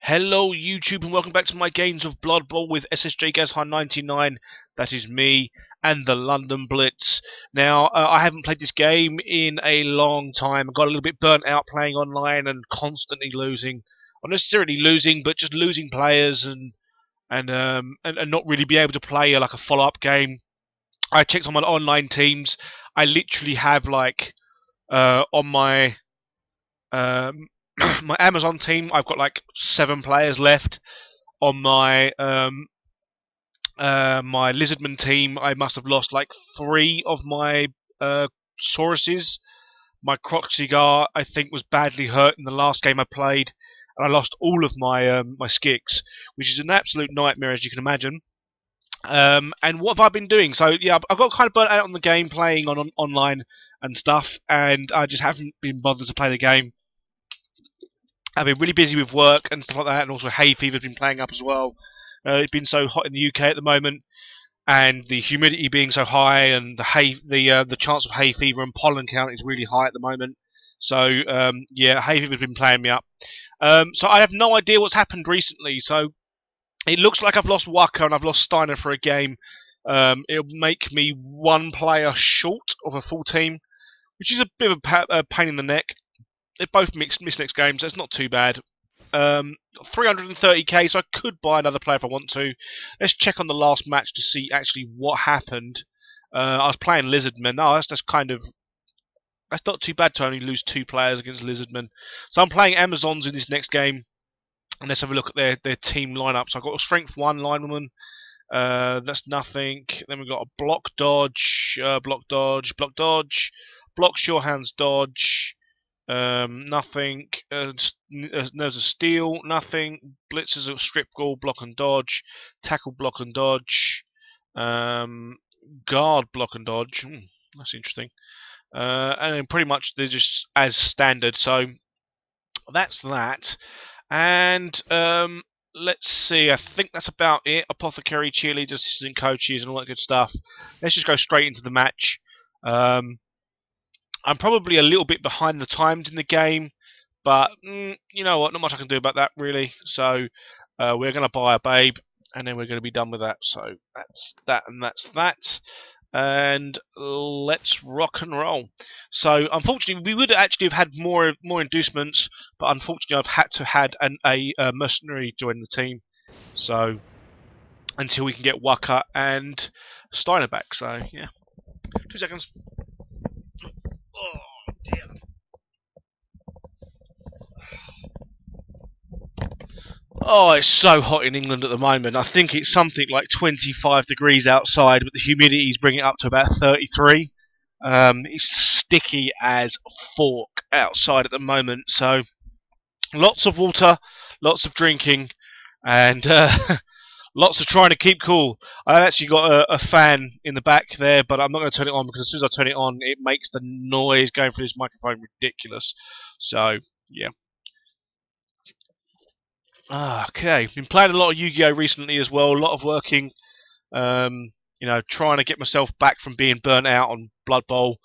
Hello YouTube and welcome back to my games of Blood Bowl with SSJGazhan99. That is me and the London Blitz. Now, I haven't played this game in a long time. I got a little bit burnt out playing online and constantly losing. Not necessarily losing, but just losing players and not really be able to play like a follow-up game. I checked on my online teams. I literally have like on my my Amazon team, I've got like 7 players left. On my my Lizardman team, I must have lost like 3 of my Sauruses. My Croxigar, I think, was badly hurt in the last game I played, and I lost all of my my Skicks, which is an absolute nightmare, as you can imagine. And what have I been doing? So yeah, I got kind of burnt out on the game playing on online and stuff, and I just haven't been bothered to play the game. I've been really busy with work and stuff like that, and also hay fever's been playing up as well. It's been so hot in the UK at the moment, and the humidity being so high, and the chance of hay fever and pollen count is really high at the moment. So yeah, hay fever's been playing me up. So I have no idea what's happened recently. So it looks like I've lost Waka and I've lost Steiner for a game. It'll make me 1 player short of a full team, which is a bit of a pain in the neck. They're both missed next games, so it's not too bad. 330k, so I could buy another player if I want to. Let's check on the last match to see actually what happened. I was playing Lizardman. No, that's not too bad to only lose 2 players against Lizardman. So I'm playing Amazons in this next game, and let's have a look at their team lineup. So I've got a Strength 1 lineman. That's nothing. Then we've got a block dodge, block sure hands dodge. Nothing. There's a steal. Nothing. Blitz is a strip goal, block and dodge. Tackle, block and dodge. Guard, block and dodge. That's interesting. And then pretty much they're just as standard. So that's that. And let's see. I think that's about it. Apothecary, cheerleaders, assistant coaches, and all that good stuff. Let's just go straight into the match. I'm probably a little bit behind the times in the game, but you know what? Not much I can do about that, really. So we're going to buy a babe, and then we're going to be done with that. So that's that, and that's that. And let's rock and roll. So unfortunately, we would actually have had more inducements, but unfortunately, I've had to had a mercenary join the team. So until we can get Waka and Steiner back. So yeah, 2 seconds. Oh dear. Oh, it's so hot in England at the moment. I think it's something like 25 degrees outside, but the humidity is bringing it up to about 33. It's sticky as fork outside at the moment, so lots of water, lots of drinking, and lots of trying to keep cool. I've actually got a fan in the back there, but I'm not going to turn it on because as soon as I turn it on, it makes the noise going through this microphone ridiculous. So, yeah. Okay, been playing a lot of Yu-Gi-Oh recently as well. A lot of working, you know, trying to get myself back from being burnt out on Blood Bowl.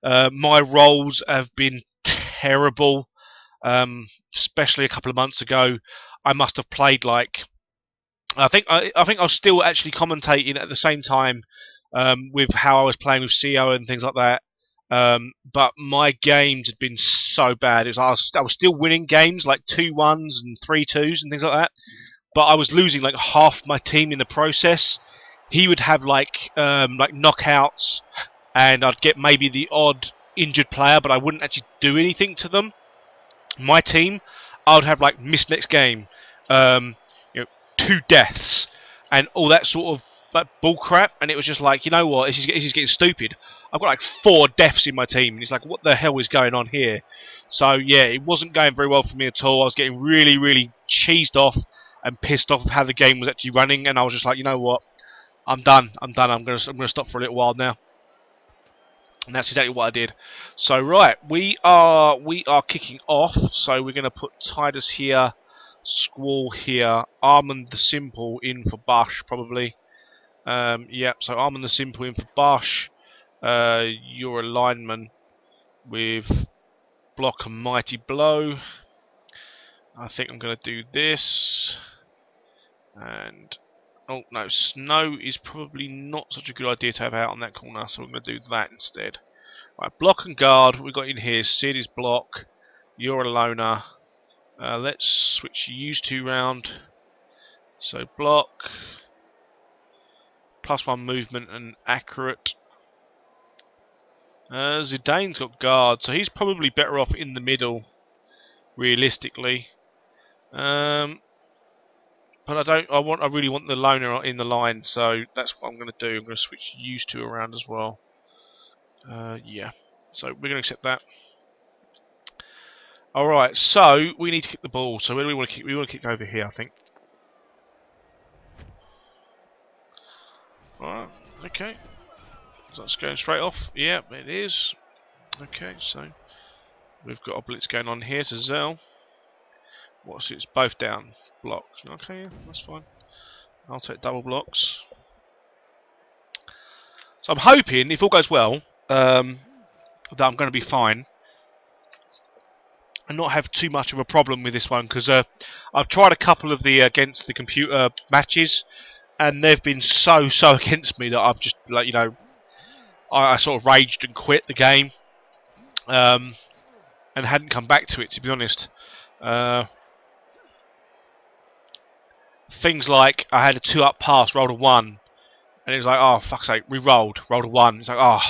My rolls have been terrible, especially a couple of months ago. I must have played like I think I was still actually commentating at the same time with how I was playing with CO and things like that. But my games had been so bad. I was still winning games like 2-1s and 3-2s and things like that. But I was losing like half my team in the process. He would have like knockouts, and I'd get maybe the odd injured player, but I wouldn't actually do anything to them. My team, I would have like missed next game. You know, 2 deaths and all that sort of like bull crap, and it was just like, you know what, this is getting stupid. I've got like 4 deaths in my team, and it's like, what the hell is going on here? So yeah, it wasn't going very well for me at all. I was getting really cheesed off and pissed off of how the game was actually running, and I was just like, you know what, I'm done. I'm gonna stop for a little while now. And that's exactly what I did. So right, we are kicking off. So we're gonna put Titus here, Squall here, Armand the Simple in for Bush probably. Yep. So Armand the Simple in for Bush. You're a lineman with block and mighty blow. I think I'm going to do this. And oh no, snow is probably not such a good idea to have out on that corner, so I'm going to do that instead. Right, block and guard. What we got in here? Sid is block. You're a loner. Let's switch you two round. So block, +1 movement and accurate. Zidane's got guard, so he's probably better off in the middle, realistically. But I really want the loner in the line, so that's what I'm going to do. I'm going to switch you two around as well. Yeah, so we're going to accept that. All right, so we need to kick the ball. So where do we want to kick? We want to kick over here, I think. All right, okay. So that's going straight off. Yeah, it is. Okay, so we've got a blitz going on here to Zell. What's it? It's both down. Blocks. Okay, yeah, that's fine. I'll take double blocks. So I'm hoping, if all goes well, that I'm going to be fine and not have too much of a problem with this one, because I've tried a couple of the against the computer matches, and they've been so against me that I've just, like, you know, I sort of raged and quit the game, and hadn't come back to it, to be honest. Things like I had a 2-up pass, rolled a 1, and it was like, oh fuck's sake, rolled a 1. It's like, oh,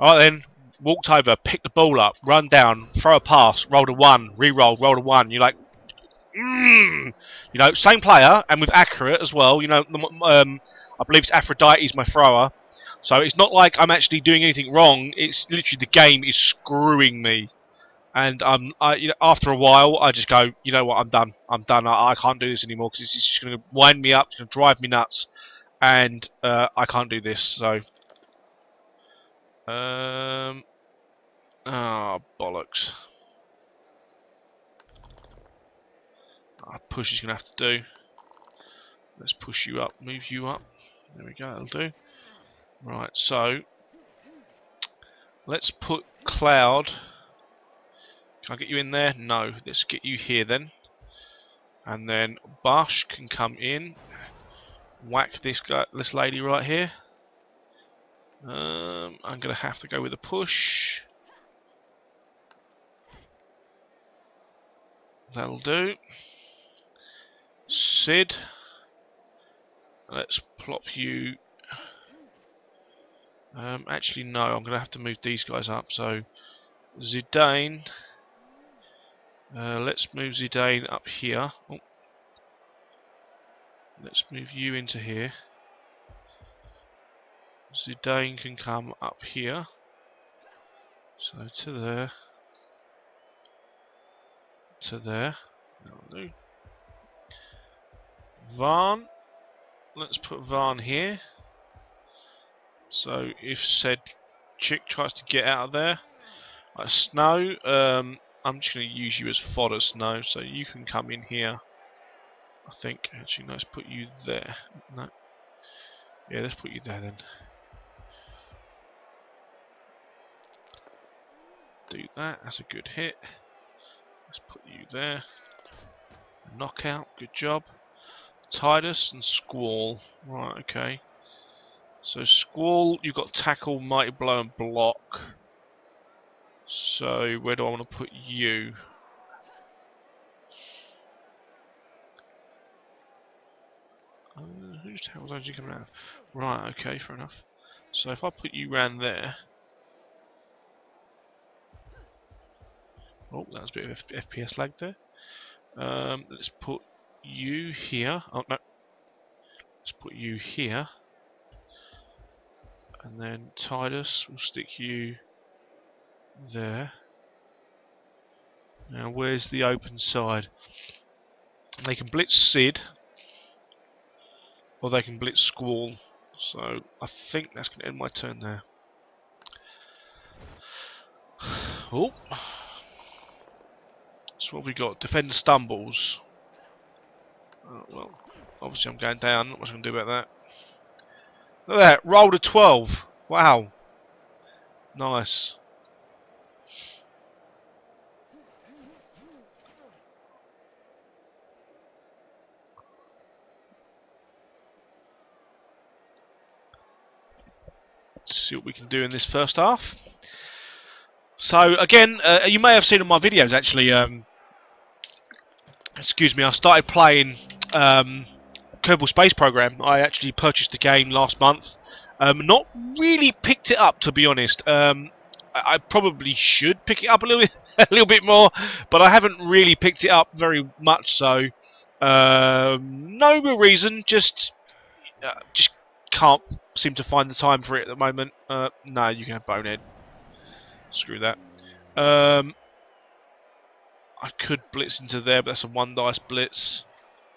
alright then. Walked over, picked the ball up, run down, throw a pass, rolled a 1, re-roll, rolled a 1. You're like, you know, same player and with accurate as well. You know, I believe it's Aphrodite's my thrower, so it's not like I'm actually doing anything wrong. It's literally the game is screwing me, and you know, after a while, I just go, you know what, I'm done. I'm done. I can't do this anymore, because it's just going to wind me up, it's going to drive me nuts, and I can't do this. So, oh, bollocks. Push is going to have to do. Let's push you up, move you up. There we go, that'll do. Right, so let's put Cloud. Can I get you in there? No. Let's get you here then. And then Bush can come in. Whack this guy, this lady right here. I'm going to have to go with a push. That'll do. Sid. Let's plop you. Actually, no. I'm going to have to move these guys up. So, Zidane. Let's move Zidane up here. Oh. Let's move you into here. Zidane can come up here. So to there. To there. That'll do. Varn. Let's put Varn here. So if said chick tries to get out of there, like Snow, I'm just going to use you as fodder, Snow, so you can come in here. I think, actually, no, let's put you there. No. Yeah, let's put you there then. Do that, that's a good hit. Let's put you there. Knockout, good job. Tidus and Squall. Right, okay. So Squall, you've got tackle, mighty blow and block. So where do I want to put you? Whose tackle zones are you coming out of? Right, okay, fair enough. So if I put you round there. Oh, that was a bit of FPS lag there. Let's put you here. Oh no. Let's put you here. And then Tidus, we'll stick you there. Now where's the open side? They can blitz Sid, or they can blitz Squall. So I think that's going to end my turn there. Oh. So what have we got? Defender stumbles. Oh, well, obviously I'm going down. Not much I can do about that. Look at that. Rolled a 12. Wow. Nice. see what we can do in this first half. So again, you may have seen in my videos actually. Excuse me. I started playing Kerbal Space Program. I actually purchased the game last month. Not really picked it up, to be honest. I probably should pick it up a little bit more, but I haven't really picked it up very much. So no real reason. Just can't seem to find the time for it at the moment. No, you can have Bonehead. Screw that. I could blitz into there, but that's a 1 dice blitz.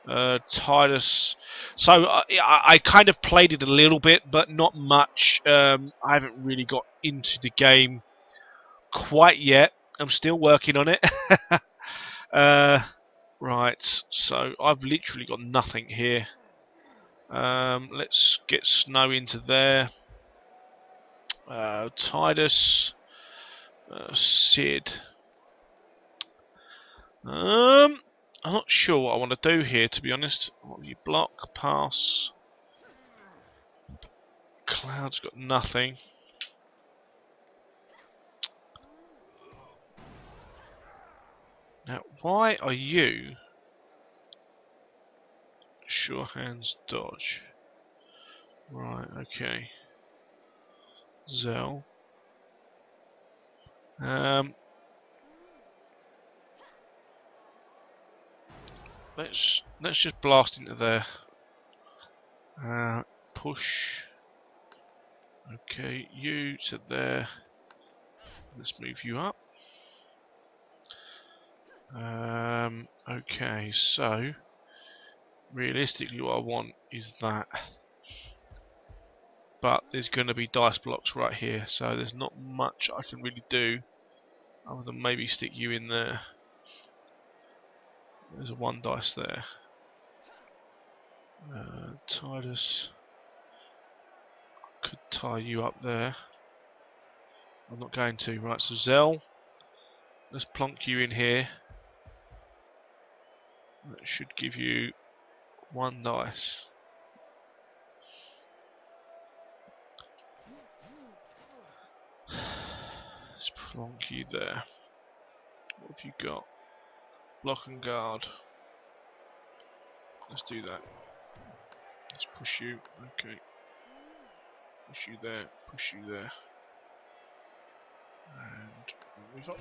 Titus. So I kind of played it a little bit, but not much. I haven't really got into the game quite yet. I'm still working on it. Right, so I've literally got nothing here. Let's get Snow into there. Titus. Sid. I'm not sure what I want to do here, to be honest. What you block, pass. Cloud's got nothing. Now, why are you sure hands dodge? Right, okay. Zell. Let's just blast into there. Push. Okay, you to there. Let's move you up. Okay, so realistically what I want is that. But there's going to be dice blocks right here, so there's not much I can really do other than maybe stick you in there. There's a 1 dice there. Titus. Could tie you up there. I'm not going to. Right, so Zell. Let's plonk you in here. That should give you 1 dice. Let's plonk you there. What have you got? Block and guard. Let's do that. Let's push you. Okay. Push you there. Push you there. And move up.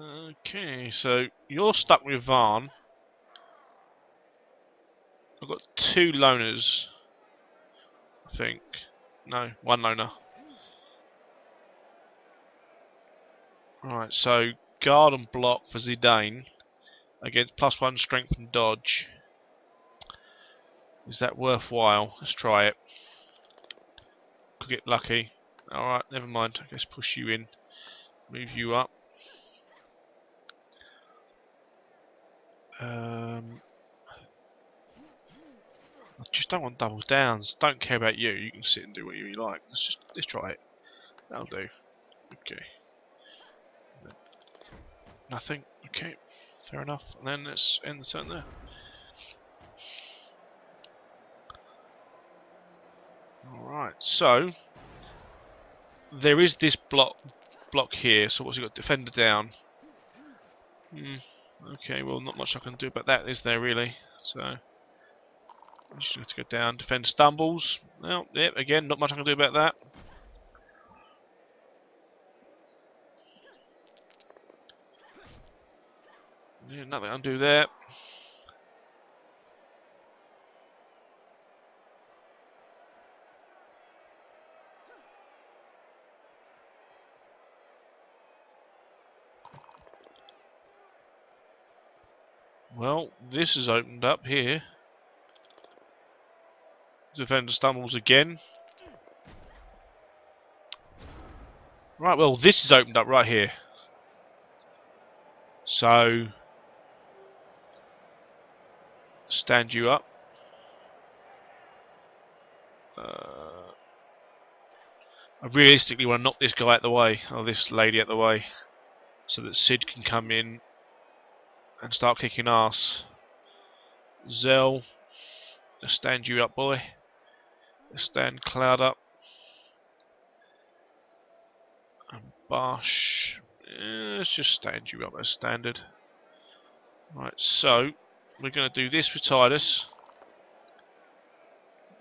Okay, so you're stuck with Varn. I've got 2 loners, I think. No, 1 loner. Right, so guard and block for Zidane against +1 strength and dodge. Is that worthwhile? Let's try it. Could get lucky. Alright, never mind. I guess push you in. Move you up. I just don't want double downs. Don't care about you. You can sit and do what you like. Let's try it. That'll do. Okay. Nothing. Okay. Fair enough. And then let's end the turn there. Alright, so there is this block here. So what's he got? Defender down. Okay, well not much I can do about that, is there really? So I'm just going to go down. Defend stumbles. Well, yeah, again, not much I can do about that. Yeah, nothing I can do there. Well, this has opened up here. Defender stumbles again. Right, well, this is opened up right here. So, stand you up. I realistically want to knock this guy out the way, or this lady out the way, so that Sid can come in and start kicking ass. Zell, let's stand you up, boy. Let's stand Cloud up. And Bosh, let's just stand you up as standard. Right, so we're going to do this with Titus.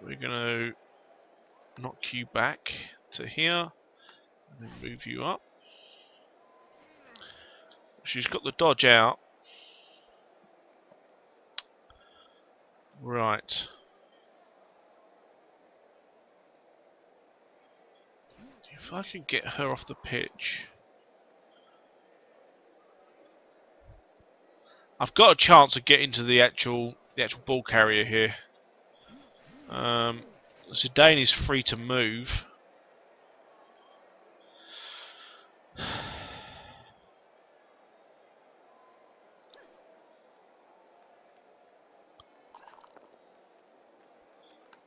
We're going to knock you back to here, and then move you up. She's got the dodge out. Right. If I can get her off the pitch, I've got a chance of getting to the actual ball carrier here. Zidane is free to move.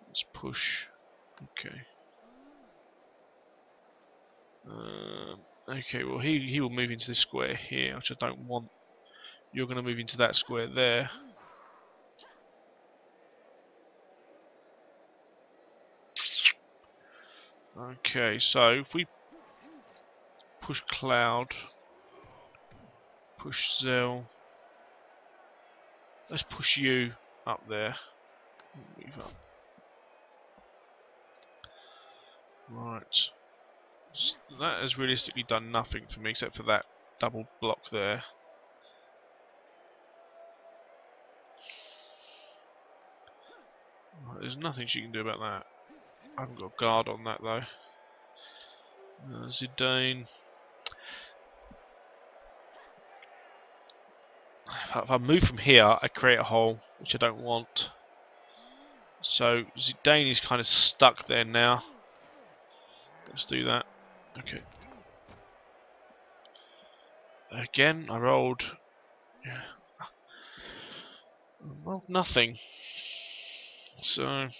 Let's push. Okay. Okay, well he will move into this square here, which I don't want. You're going to move into that square there. Okay, so if we push Cloud, push Zell, let's push you up there. Move up. Right. So that has realistically done nothing for me except for that double block there. Right, there's nothing she can do about that. I haven't got a guard on that though. Zidane. If I move from here, I create a hole, which I don't want. So Zidane is kind of stuck there now. Let's do that. Okay. Again, I rolled. Yeah. I rolled nothing. So it'd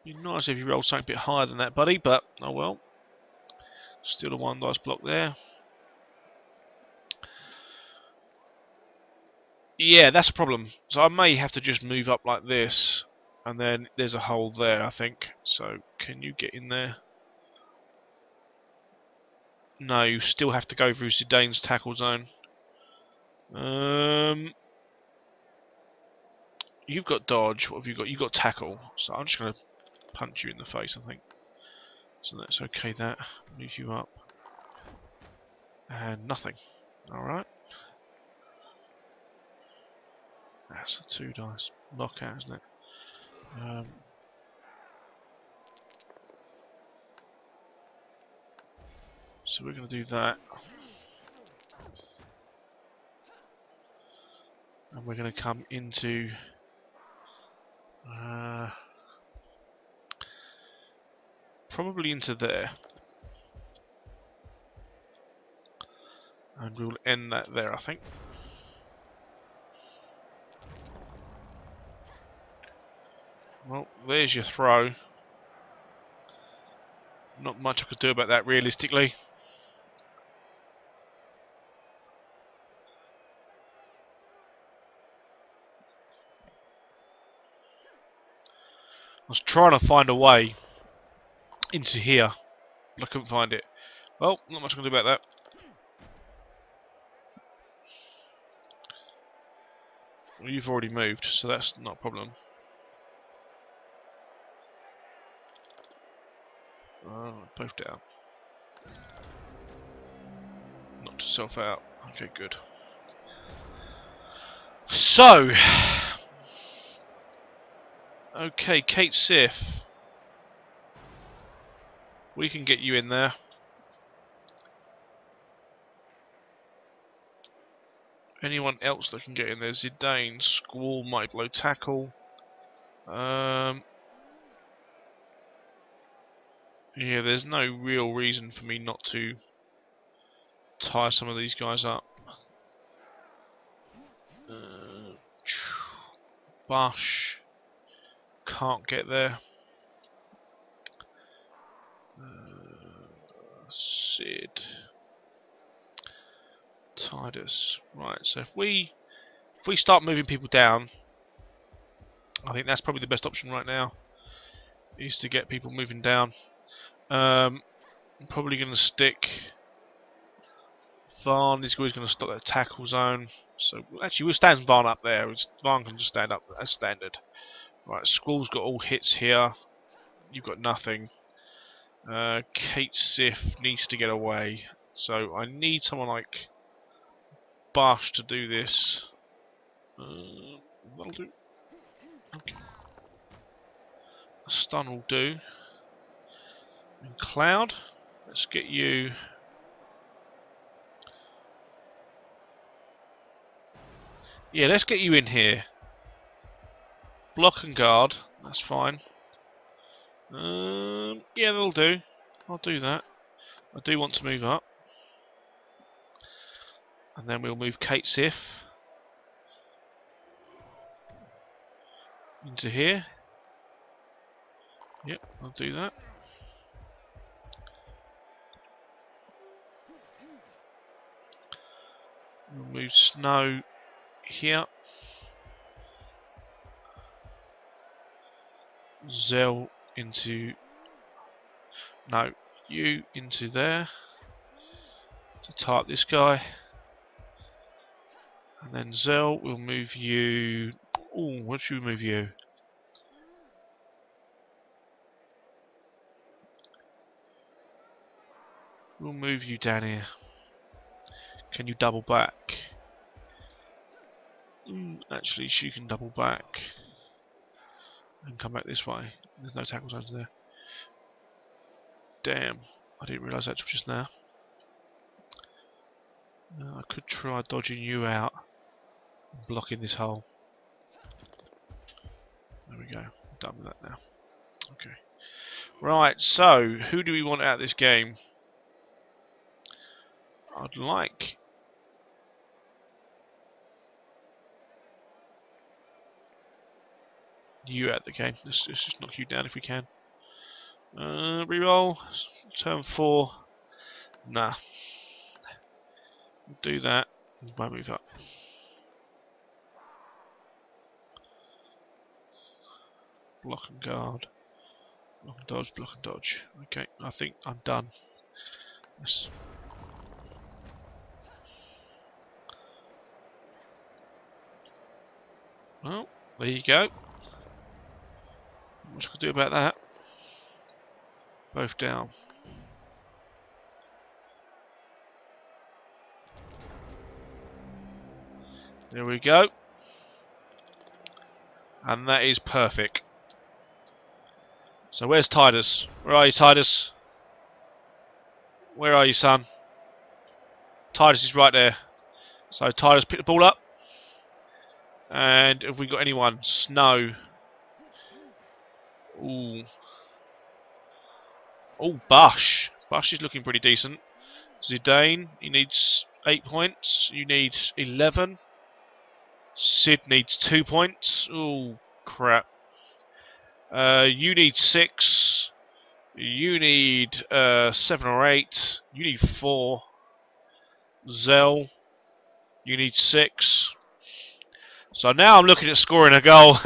be nice if you rolled something a bit higher than that, buddy. But oh well. Still a one dice block there. Yeah, that's a problem. So I may have to just move up like this, and then there's a hole there, I think. So can you get in there? No, you still have to go through Zidane's tackle zone. You've got dodge. What have you got? You've got tackle. So I'm just going to punch you in the face, I think. So that's okay. That move you up, and nothing. All right. That's a 2 dice knockout, isn't it? So we're going to do that. And we're going to come into probably into there. And we'll end that there, I think. Well, there's your throw. Not much I could do about that realistically. I was trying to find a way into here, but I couldn't find it. Well, not much I can do about that. Well, you've already moved, so that's not a problem. Both down. Knocked herself out. Okay, good. So, okay, Kate Sif. We can get you in there. Anyone else that can get in there? Zidane, Squall, might blow tackle. Yeah, there's no real reason for me not to tie some of these guys up. Bush can't get there. Sid, Titus. Right, so if we start moving people down, I think that's probably the best option right now, is to get people moving down. I'm probably going to stick Varn. Is always going to stop that tackle zone. So actually we'll stand Varn up there. Varn can just stand up as standard. Right, Squall's got all hits here. You've got nothing. Kate Sif needs to get away. So I need someone like Bash to do this. That'll do. Okay. A stun will do. And Cloud, let's get you. Yeah, let's get you in here. Block and guard, that's fine. Yeah, that'll do. I'll do that. I do want to move up. And then we'll move Kate Sif into here. Yep, I'll do that. We'll move Snow here. Zell into... No, you into there. To type this guy. And then Zell, we'll move you... Ooh, what should we move you? We'll move you down here. Can you double back? Actually, she can double back. And come back this way. There's no tackle zones there. Damn, I didn't realise that just now. I could try dodging you out. Blocking this hole. There we go. I'm done with that now. Okay. Right, so who do we want out of this game? I'd like you out the game. Let's just knock you down if we can. Reroll. Turn 4. Nah. We'll do that. We'll move up. Block and guard. Block and dodge, block and dodge. Okay, I think I'm done. Yes. Well, there you go. What I can do about that? Both down. There we go. And that is perfect. So where's Titus? Where are you, Titus? Where are you, son? Titus is right there. So Titus, pick the ball up. And have we got anyone? Snow. Ooh. Oh, Bush. Bush is looking pretty decent. Zidane, he needs 8 points. You need 11. Sid needs 2 points. Oh, crap. You need 6. You need 7 or 8. You need 4. Zell, you need 6. So now I'm looking at scoring a goal.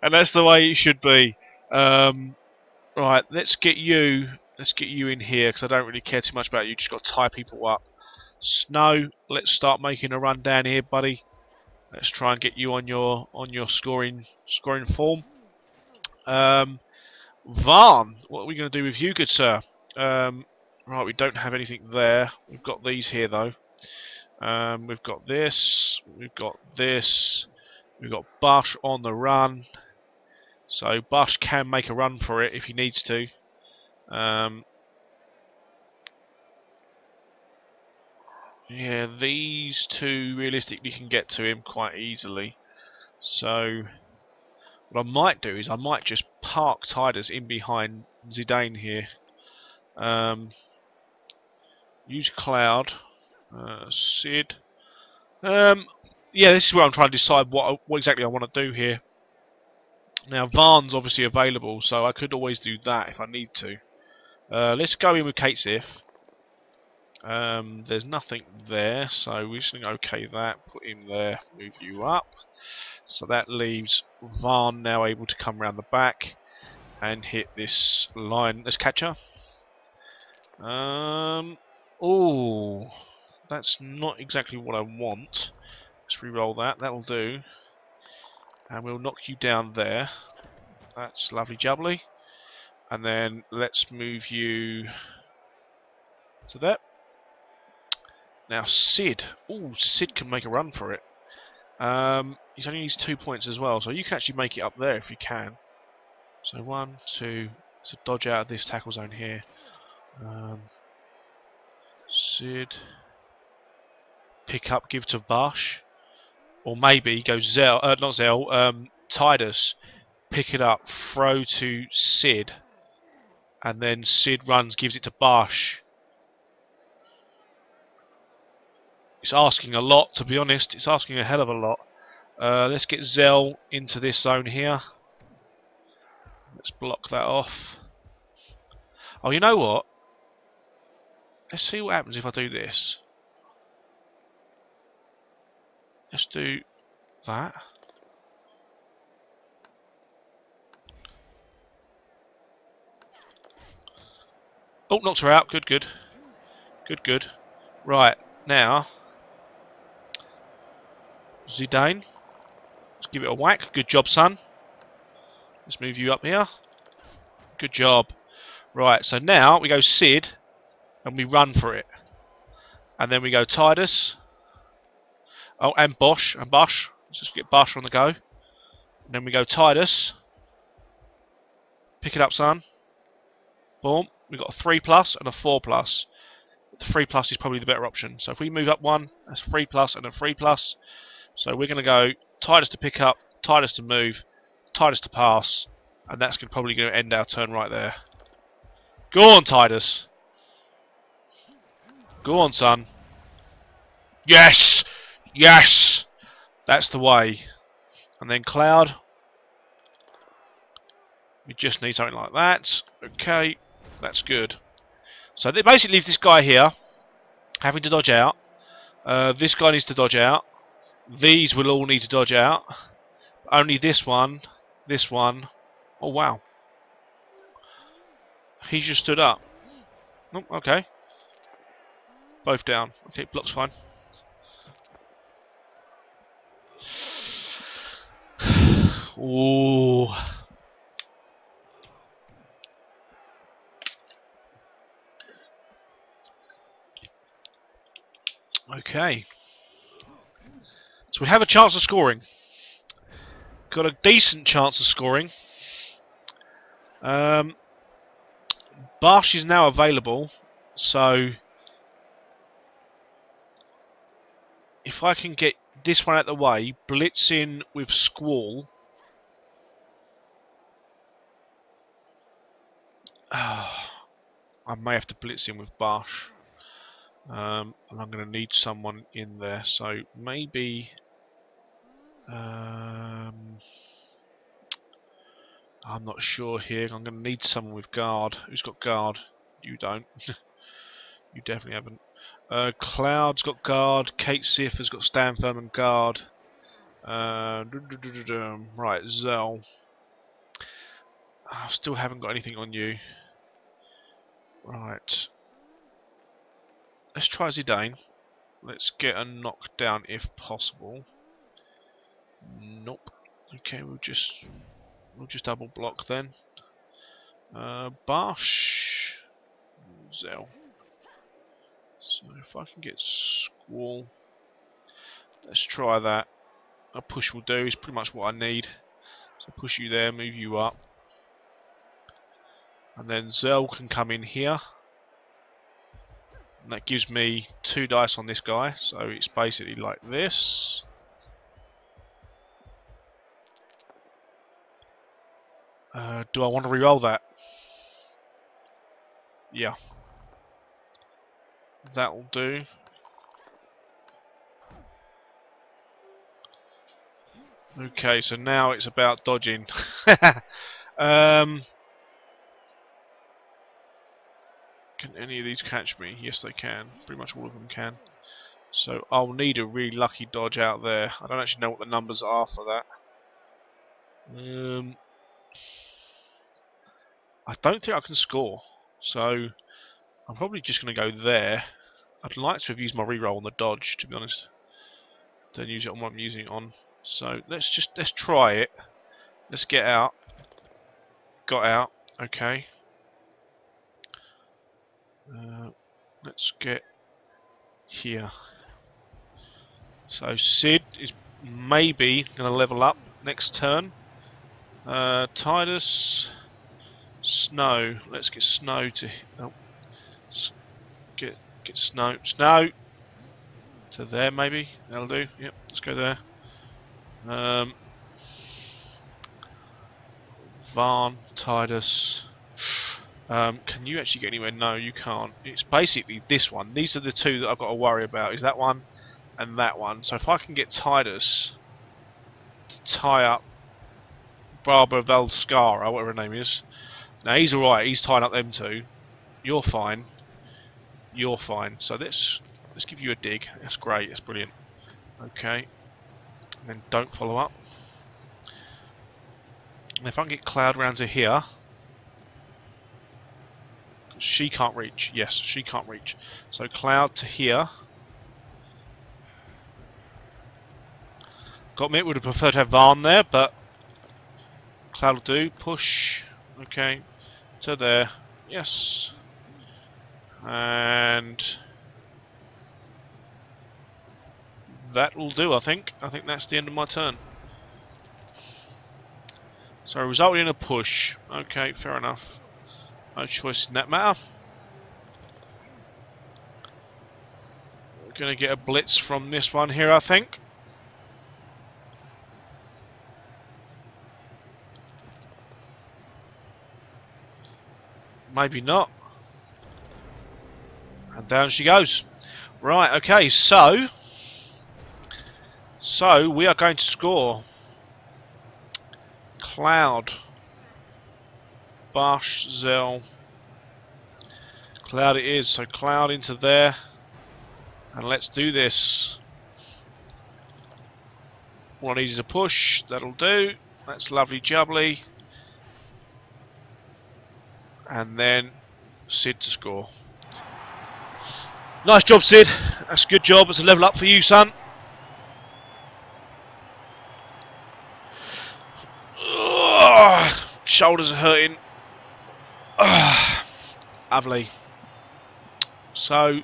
And that's the way it should be. Right, let's get you in here, because I don't really care too much about you. Just got to tie people up. Snow, let's start making a run down here, buddy. Let's try and get you on your scoring form. Varn, what are we going to do with you, good sir? Right, we don't have anything there. We've got these here though. We've got this. We've got this. We've got Bush on the run. So Bush can make a run for it if he needs to. Yeah, these two realistically can get to him quite easily. So what I might do is I might just park Titus in behind Zidane here. Use Cloud. Sid. Yeah, this is where I'm trying to decide what exactly I want to do here. Now, Varn's obviously available, so I could always do that if I need to. Let's go in with Kate Sif. There's nothing there, so we're just going to OK that, put him there, move you up. So that leaves Varn now able to come around the back and hit this line, this catcher. Oh, that's not exactly what I want. Let's re-roll that, that'll do. And we'll knock you down there. That's lovely jubbly. And then let's move you to that. Now Sid. Oh, Sid can make a run for it. He's only needs 2 points as well, so you can actually make it up there if you can. So 1, 2. So dodge out of this tackle zone here. Sid. Pick up, give to Bosch. Or maybe go Zell, not Zell, Titus. Pick it up, throw to Sid. And then Sid runs, gives it to Bosch. It's asking a lot, to be honest. It's asking a hell of a lot. Let's get Zell into this zone here. Let's block that off. Oh, you know what? Let's see what happens if I do this. Let's do that. Oh, knocked her out. Good, good. Good, good. Right, now. Zidane. Let's give it a whack. Good job, son. Let's move you up here. Good job. Right, so now we go Sid and we run for it. And then we go Titus. Oh, and Bosch. And Bosch. Let's just get Bosch on the go. And then we go Titus. Pick it up, son. Boom. We've got a 3+ and a 4+. The 3+ is probably the better option. So if we move up one, that's 3+ and a 3+. So we're going to go Titus to pick up, Titus to move, Titus to pass. And that's probably going to end our turn right there. Go on, Titus. Go on, son. Yes! Yes! That's the way. And then Cloud. We just need something like that. Okay, that's good. So it basically leaves this guy here having to dodge out. This guy needs to dodge out. These will all need to dodge out. Only this one. Oh, wow. He just stood up. Oh, okay. Both down. Okay, block's fine. Ooh. Okay. So we have a chance of scoring. Got a decent chance of scoring. Bosch is now available, so if I can get this one out of the way, blitz in with Squall. I may have to blitz in with Bosch. And I'm going to need someone in there, so maybe I'm not sure here. I'm going to need someone with guard. Who's got guard? You don't. You definitely haven't. Cloud's got guard. Kate Sif has got stand firm and guard. Right, Zell. I still haven't got anything on you. Right. Let's try Zidane. Let's get a knockdown if possible. Nope. Okay, we'll just double block then. Bosch. Zell. So if I can get Squall, let's try that. A push will do. Is pretty much what I need. So push you there, move you up, and then Zell can come in here. And that gives me 2 dice on this guy, so it's basically like this. Do I want to re-roll that? Yeah. That'll do. Okay, so now it's about dodging. Can any of these catch me? Yes, they can. Pretty much all of them can. So I'll need a really lucky dodge out there. I don't actually know what the numbers are for that. I don't think I can score. So I'm probably just going to go there. I'd like to have used my reroll on the dodge, to be honest. Don't use it on what I'm using it on. So let's try it. Let's get out. Got out. Okay. Let's get here. So Sid is maybe going to level up next turn. Tidus, Snow. Let's get Snow to get Snow to there maybe. That'll do. Yep. Let's go there. Varn, Tidus. Can you actually get anywhere? No, you can't. It's basically this one. These are the two that I've got to worry about. Is that one and that one. So if I can get Tidus to tie up Barbara Valskara, whatever her name is. Now he's alright, he's tying up them two. You're fine. You're fine. So let's give you a dig. That's great, that's brilliant. Okay. And then don't follow up. And if I can get Cloud round to here. She can't reach. Yes, she can't reach. So Cloud to here. Got me, would have preferred to have Varn there, but Cloud will do. Push. Okay. To there. Yes. And that will do, I think. I think that's the end of my turn. So resulting in a push. Okay, fair enough. No choice in that matter. We're going to get a blitz from this one here, I think. Maybe not. And down she goes. Right, okay, so we are going to score. Cloud. Bash, Zell. Cloud it is, so Cloud into there. And let's do this. All I need is a push, that'll do. That's lovely jubbly. And then Sid to score. Nice job, Sid. That's a good job. It's a level up for you, son. Ugh, shoulders are hurting. Ugh, lovely. So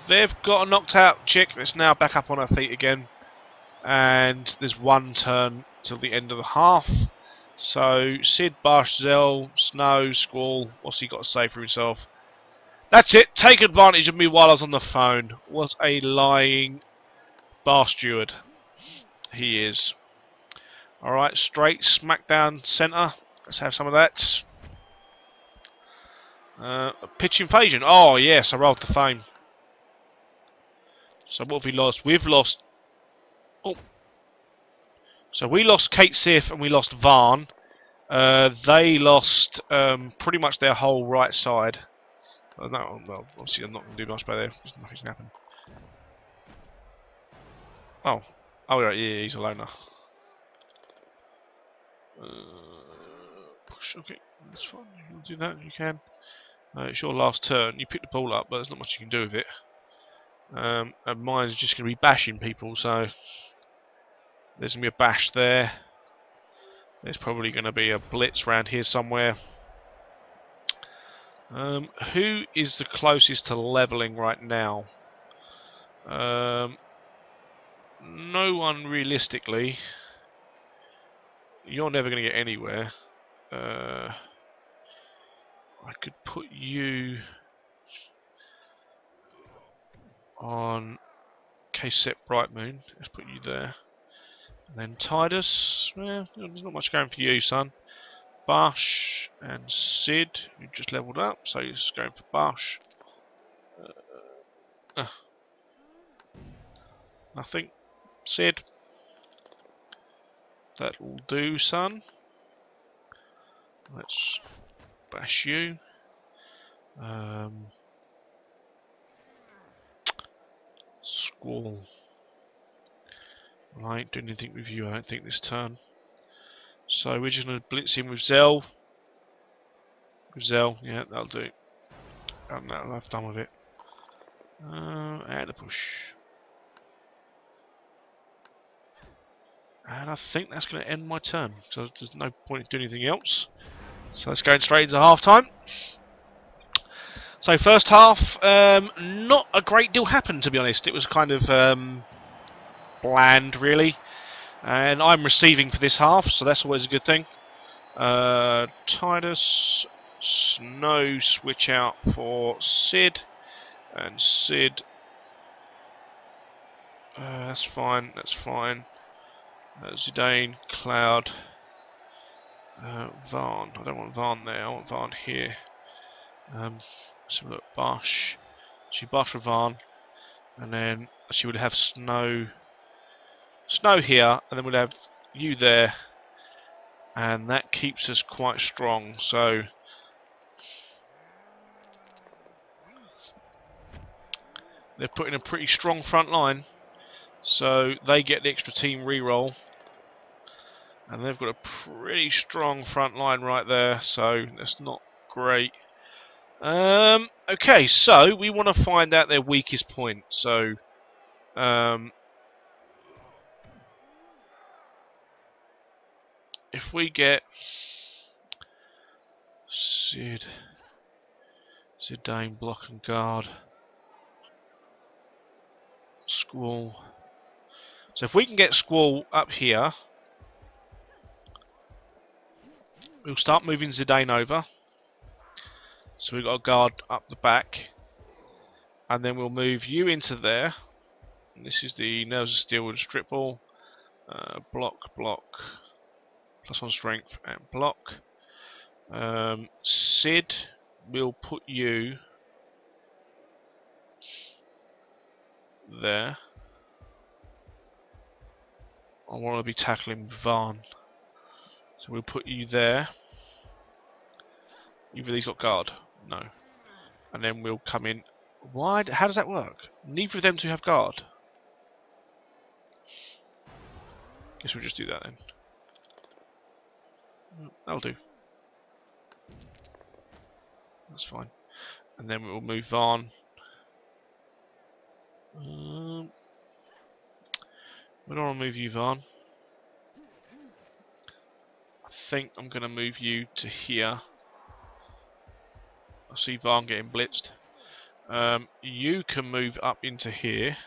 they've got a knocked out chick that's now back up on her feet again. And there's one turn till the end of the half. So Sid, Bash, Zell, Snow, Squall. What's he got to say for himself? That's it. Take advantage of me while I was on the phone. What a lying bar steward he is. Alright, straight smack down centre. Let's have some of that. Pitch invasion. Oh yes, I rolled the fame. So what have we lost? We've lost... Oh. So we lost Kate Sif and we lost Varn. They lost pretty much their whole right side. No, well, obviously I'm not going to do much by there. Nothing's going to happen. Oh. Oh, right, yeah, he's a loner. Push, okay, that's fine. You'll do that, you can. It's your last turn. You pick the ball up, but there's not much you can do with it. And mine's just going to be bashing people, so... There's going to be a bash there. There's probably going to be a blitz around here somewhere. Who is the closest to leveling right now? No one realistically. You're never going to get anywhere. I could put you on K-Set Bright Moon. Let's put you there. And then Tidus. Well, there's not much going for you, son. Bash and Sid, who just leveled up, so he's going for Bash. Nothing. Sid. That will do, son. Let's bash you. Squall. Well, I ain't doing anything with you, I don't think, this turn. So we're just going to blitz in with Zell. With Zell, yeah, that'll do. And that'll have done with it. And a push. And I think that's going to end my turn. So there's no point in doing anything else. So let's go straight into half time. So first half, not a great deal happened, to be honest. It was kind of bland, really. And I'm receiving for this half, so that's always a good thing. Titus, Snow switch out for Sid. And Sid, that's fine, that's fine. Zidane, Cloud, Varn. I don't want Varn there, I want Varn here. So look, Bosch. She Bosch for Varn. And then she would have Snow here, and then we'd have you there. And that keeps us quite strong, so they're putting a pretty strong front line. So they get the extra team reroll. And they've got a pretty strong front line right there, so that's not great. Okay, so we want to find out their weakest point. So, if we get Sid, Zidane, block and guard, Squall. So if we can get Squall up here, we'll start moving Zidane over. So we've got a guard up the back. And then we'll move you into there. And this is the Nerves of Steel with a strip ball. Block, +1 strength and block. Sid, we'll put you there. I want to be tackling Varn. So we'll put you there. Either of these got guard? No. And then we'll come in. Why? How does that work? Neither of them to have guard. Guess we'll just do that then. That'll do. That's fine. And then we'll move Varn. We don't want to move you, Varn. I think I'm going to move you to here. I see Varn getting blitzed. You can move up into here.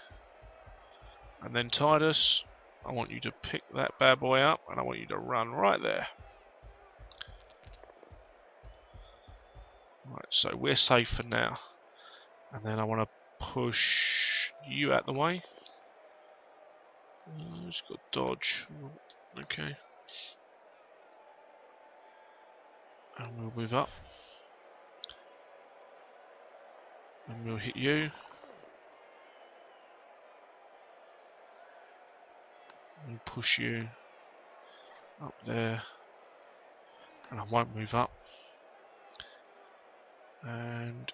And then Titus, I want you to pick that bad boy up and I want you to run right there. Right, so we're safe for now. And then I want to push you out the way. It's got dodge. Okay. And we'll move up. And we'll hit you. And push you up there. And I won't move up. And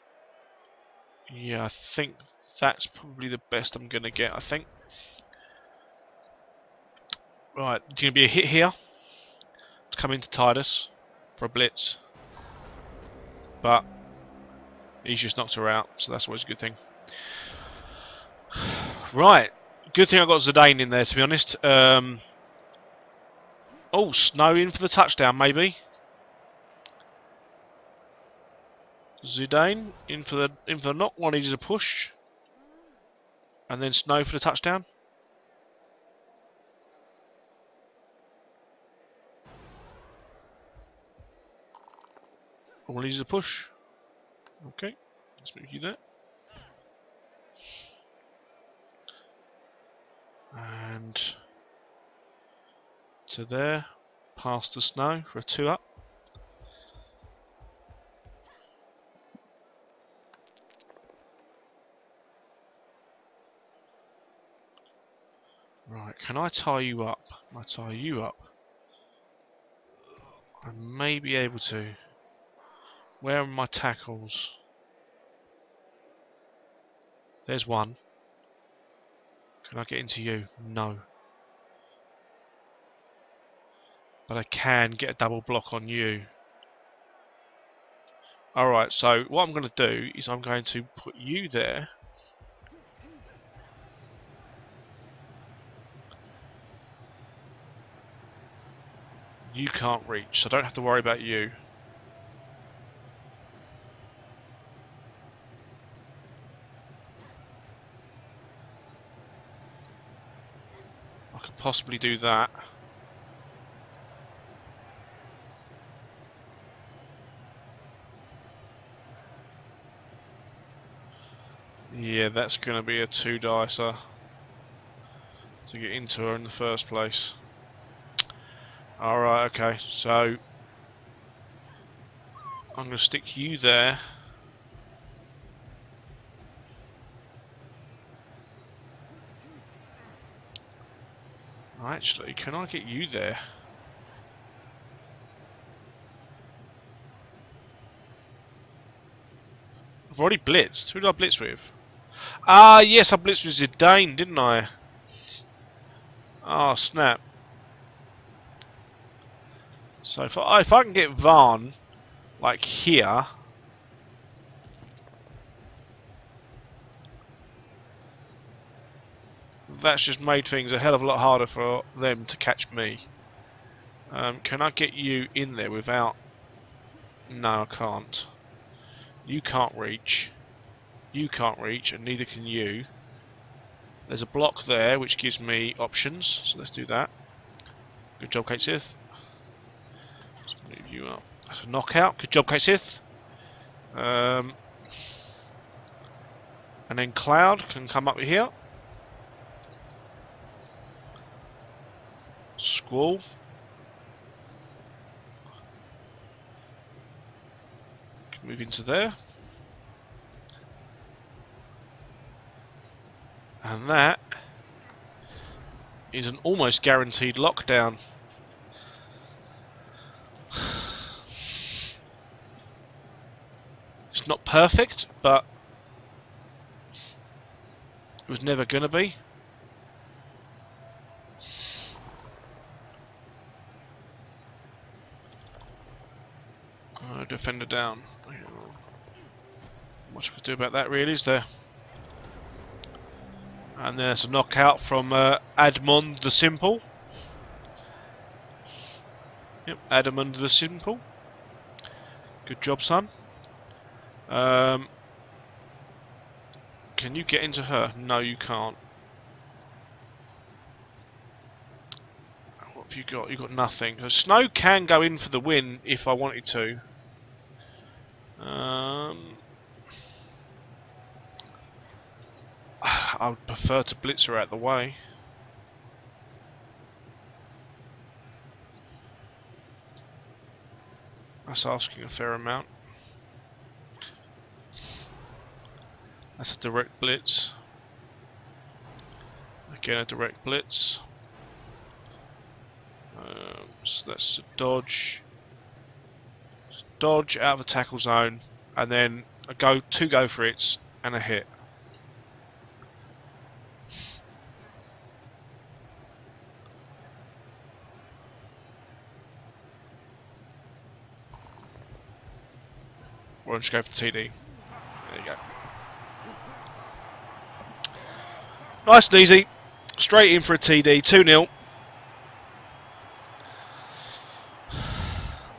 yeah, I think that's probably the best I'm going to get, I think. Right, there's going to be a hit here to come into Titus for a blitz. But he's just knocked her out, so that's always a good thing. Right, good thing I got Zidane in there, to be honest. Oh, Snow in for the touchdown, maybe. Zidane in for the knock. One needs a push, and then Snow for the touchdown. One needs a push. Okay, let's move you there. And to there, past the Snow for a 2-up. Right, can I tie you up? Can I tie you up? I may be able to. Where are my tackles? There's one. Can I get into you? No. But I can get a double block on you. Alright, so what I'm going to do is I'm going to put you there. You can't reach, so I don't have to worry about you. I could possibly do that. Yeah, that's going to be a 2-dicer to get into her in the first place. Alright, okay, so I'm going to stick you there. Actually, can I get you there? I've already blitzed. Who did I blitz with? Ah, yes, I blitzed with Zidane, didn't I? Oh, snap. So if I can get Varn, like here, that's just made things a hell of a lot harder for them to catch me. Can I get you in there without... No, I can't. You can't reach. You can't reach, and neither can you. There's a block there, which gives me options, so let's do that. Good job, Kate Sith. Let's move you up. That's a knockout. Good job, Kate Sith. And then Cloud can come up here. Squall. Can move into there. And that is an almost guaranteed lockdown. It's not perfect, but it was never going to be. Defender down. Not much I could do about that, really, is there? And there's a knockout from Admond the Simple. Yep, Adamond the Simple. Good job, son. Can you get into her? No, you can't. What have you got? You've got nothing. So Snow can go in for the win if I wanted to. I would prefer to blitz her out the way. That's asking a fair amount. That's a direct blitz. Again, a direct blitz. So that's a dodge. Dodge out of the tackle zone, and then two go for it's and a hit. Why don't you go for the TD? There you go. Nice and easy. Straight in for a TD. 2-0.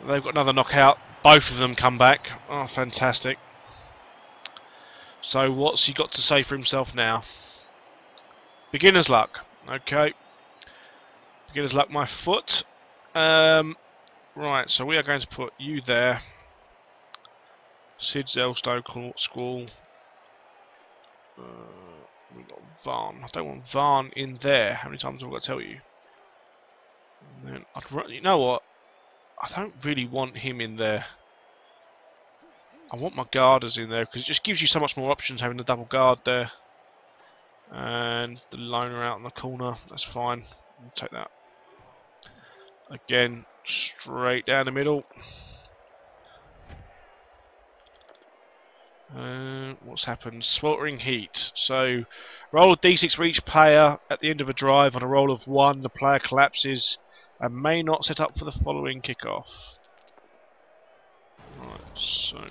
They've got another knockout. Both of them come back. Oh, fantastic. So what's he got to say for himself now? Beginner's luck. Okay. Beginner's luck, my foot. Right, so we are going to put you there. Sid, Zelstow, Squall. We've got Varn. I don't want Varn in there. How many times have I got to tell you? And then you know what? I don't really want him in there. I want my guarders in there because it just gives you so much more options having the double guard there. And the loner out in the corner. That's fine. We'll take that. Again, straight down the middle. What's happened? Sweltering heat. So, roll a d6 for each player at the end of a drive. On a roll of 1, the player collapses and may not set up for the following kickoff. Right, so...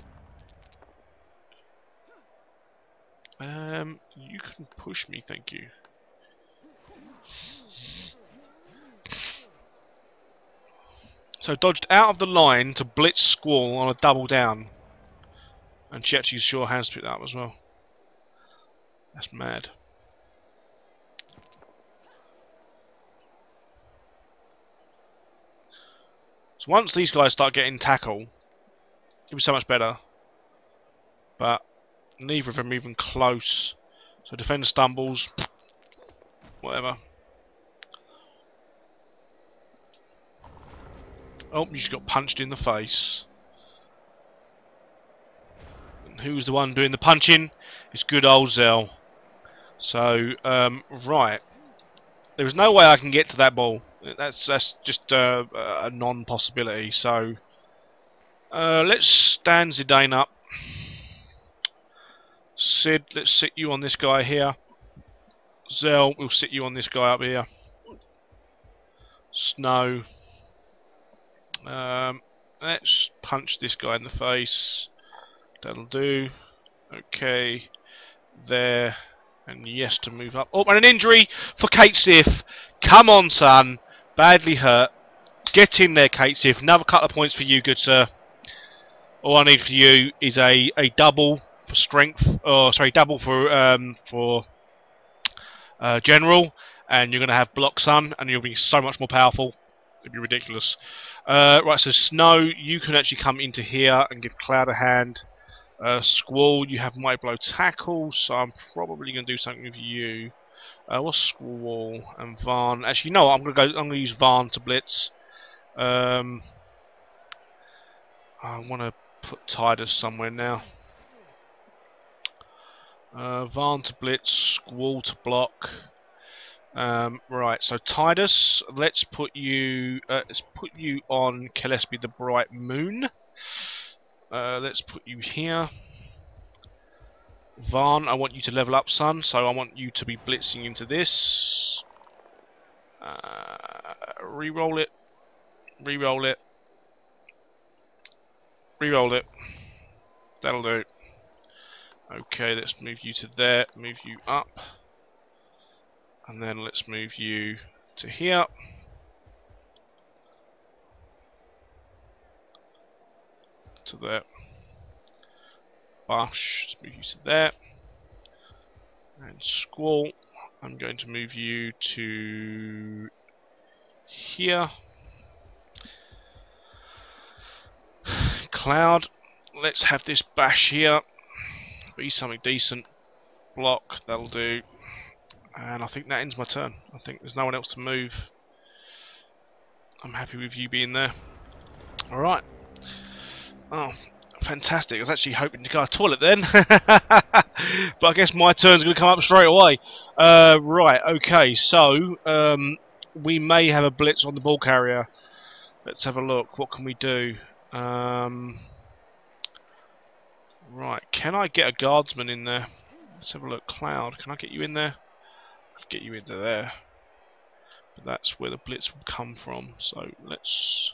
you can push me, thank you. So dodged out of the line to blitz Squall on a double down. And she actually used sure hands to pick that up as well. That's mad. So once these guys start getting tackle, it'll be so much better. But neither of them are even close. So defender stumbles. Whatever. Oh, you just got punched in the face. And who's the one doing the punching? It's good old Zell. So, right. There is no way I can get to that ball. That's just a non-possibility. So, let's stand Zidane up. Sid, let's sit you on this guy here. Zell, we'll sit you on this guy up here. Snow. Let's punch this guy in the face. That'll do. Okay. There. And yes to move up. Oh, and an injury for Kate Sif. Come on, son. Badly hurt. Get in there, Kate Sif. Another couple of points for you, good sir. All I need for you is a double for strength. Oh, sorry, double for general. And you're going to have block, son. And you'll be so much more powerful. It'd be ridiculous. Right, so Snow, you can actually come into here and give Cloud a hand. Squall, you have Mighty Blow tackle, so I'm probably going to do something with you. What's Squall and Varn? Actually, no, I'm going to use Varn to blitz. I want to put Titus somewhere now. Varn to blitz, Squall to block. Right, so Titus, let's put you on Gillespie the Bright Moon. Let's put you here. Varn, I want you to level up, son, so I want you to be blitzing into this. Reroll it. Reroll it. Reroll it. That'll do. Okay, let's move you to there, move you up. And then let's move you to here. To there. Bush, let's move you to there. And Squall, I'm going to move you to here. Cloud, let's have this bash here. Be something decent. Block, that'll do. And I think that ends my turn. I think there's no one else to move. I'm happy with you being there. Alright. Oh, fantastic. I was actually hoping to go to the toilet then. But I guess my turn's going to come up straight away. Right, okay. So, we may have a blitz on the ball carrier. Let's have a look. What can we do? Right, can I get a guardsman in there? Let's have a look. Cloud, can I get you in there? I'll get you into there. But that's where the blitz will come from. So let's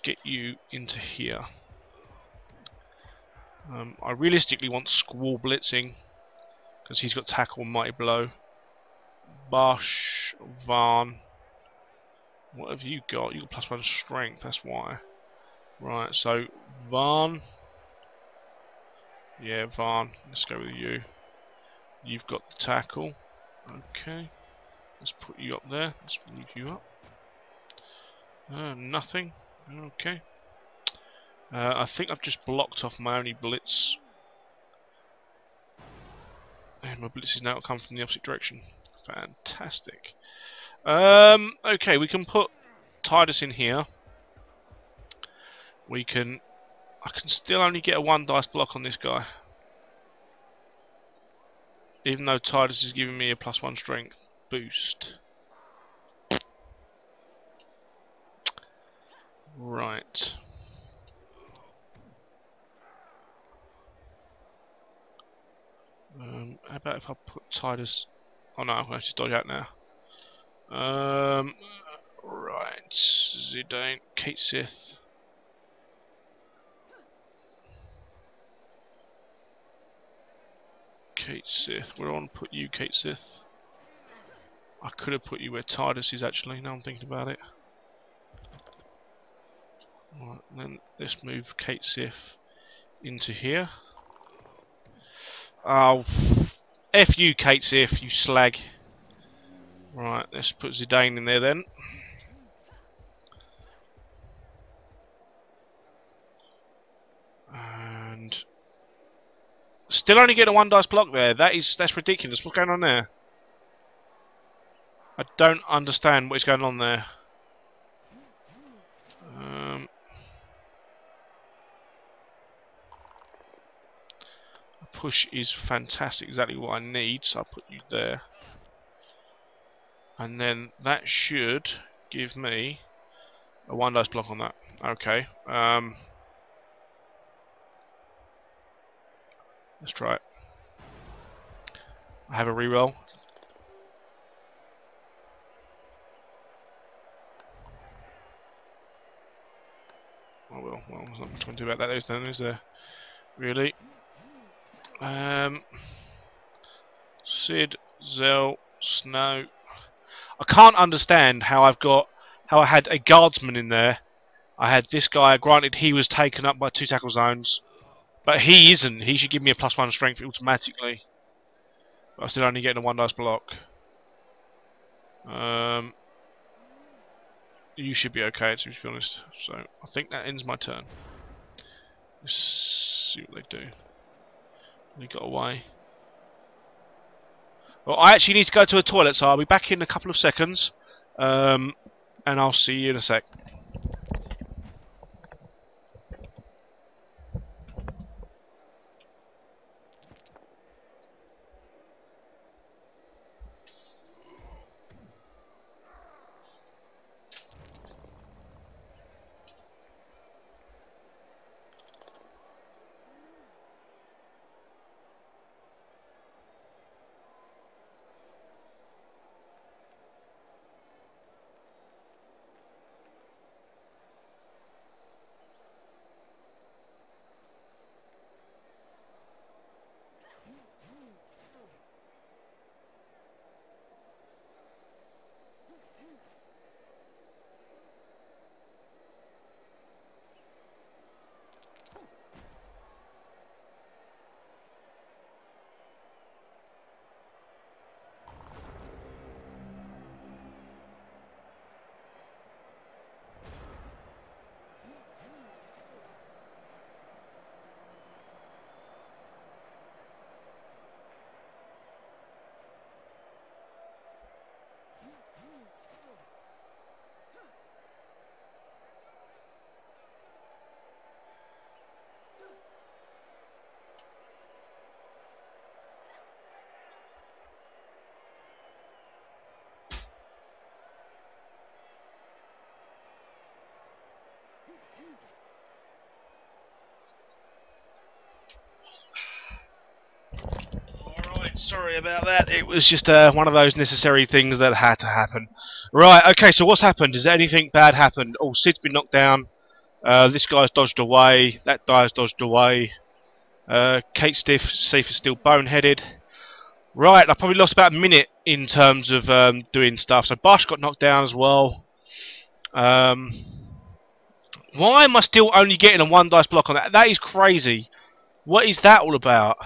get you into here. I realistically want Squall blitzing because he's got tackle and mighty blow. Bosh, Varn. What have you got? You got +1 strength. That's why. Right. So Varn. Yeah, Varn. Let's go with you. You've got the tackle. Okay. Let's put you up there. Let's move you up. Nothing. Okay. I think I've just blocked off my only blitz. And my blitz is now come from the opposite direction. Fantastic. Okay, we can put Titus in here. I can still only get a 1 dice block on this guy. Even though Titus is giving me a +1 strength boost. Right. How about if I put Titus? Oh no, I have to dodge out now. Right, Zidane, Kate Sith. Kate Sith. Where do I want to put you, Kate Sith? I could have put you where Titus is actually, now I'm thinking about it. Right, then let's move Kate Sith into here. Oh, F you, Kate Sith, you slag. Right, let's put Zidane in there then. And still only getting a 1 dice block there. That's ridiculous. What's going on there? I don't understand what is going on there. Push is fantastic, exactly what I need, so I'll put you there. And then that should give me a 1 dice block on that. Okay. Let's try it. I have a reroll. Oh well, there's not much to do about that then, is there? Really? Sid, Zell, Snow. I can't understand how I had a guardsman in there. I had this guy, granted he was taken up by 2 tackle zones, but he isn't. He should give me a +1 strength automatically. But I'm still only getting a 1 dice block. You should be okay, to be honest. So I think that ends my turn. Let's see what they do. They got away. Well, I actually need to go to a toilet, so I'll be back in a couple of seconds. And I'll see you in a sec. Sorry about that. It was just one of those necessary things that had to happen. Right, okay, so what's happened? Has anything bad happened? Oh, Sid's been knocked down. This guy's dodged away. That guy's dodged away. Kate Safe is still boneheaded. Right, I probably lost about a minute in terms of doing stuff. So Bosch got knocked down as well. Why am I still only getting a 1 dice block on that? That is crazy. What is that all about?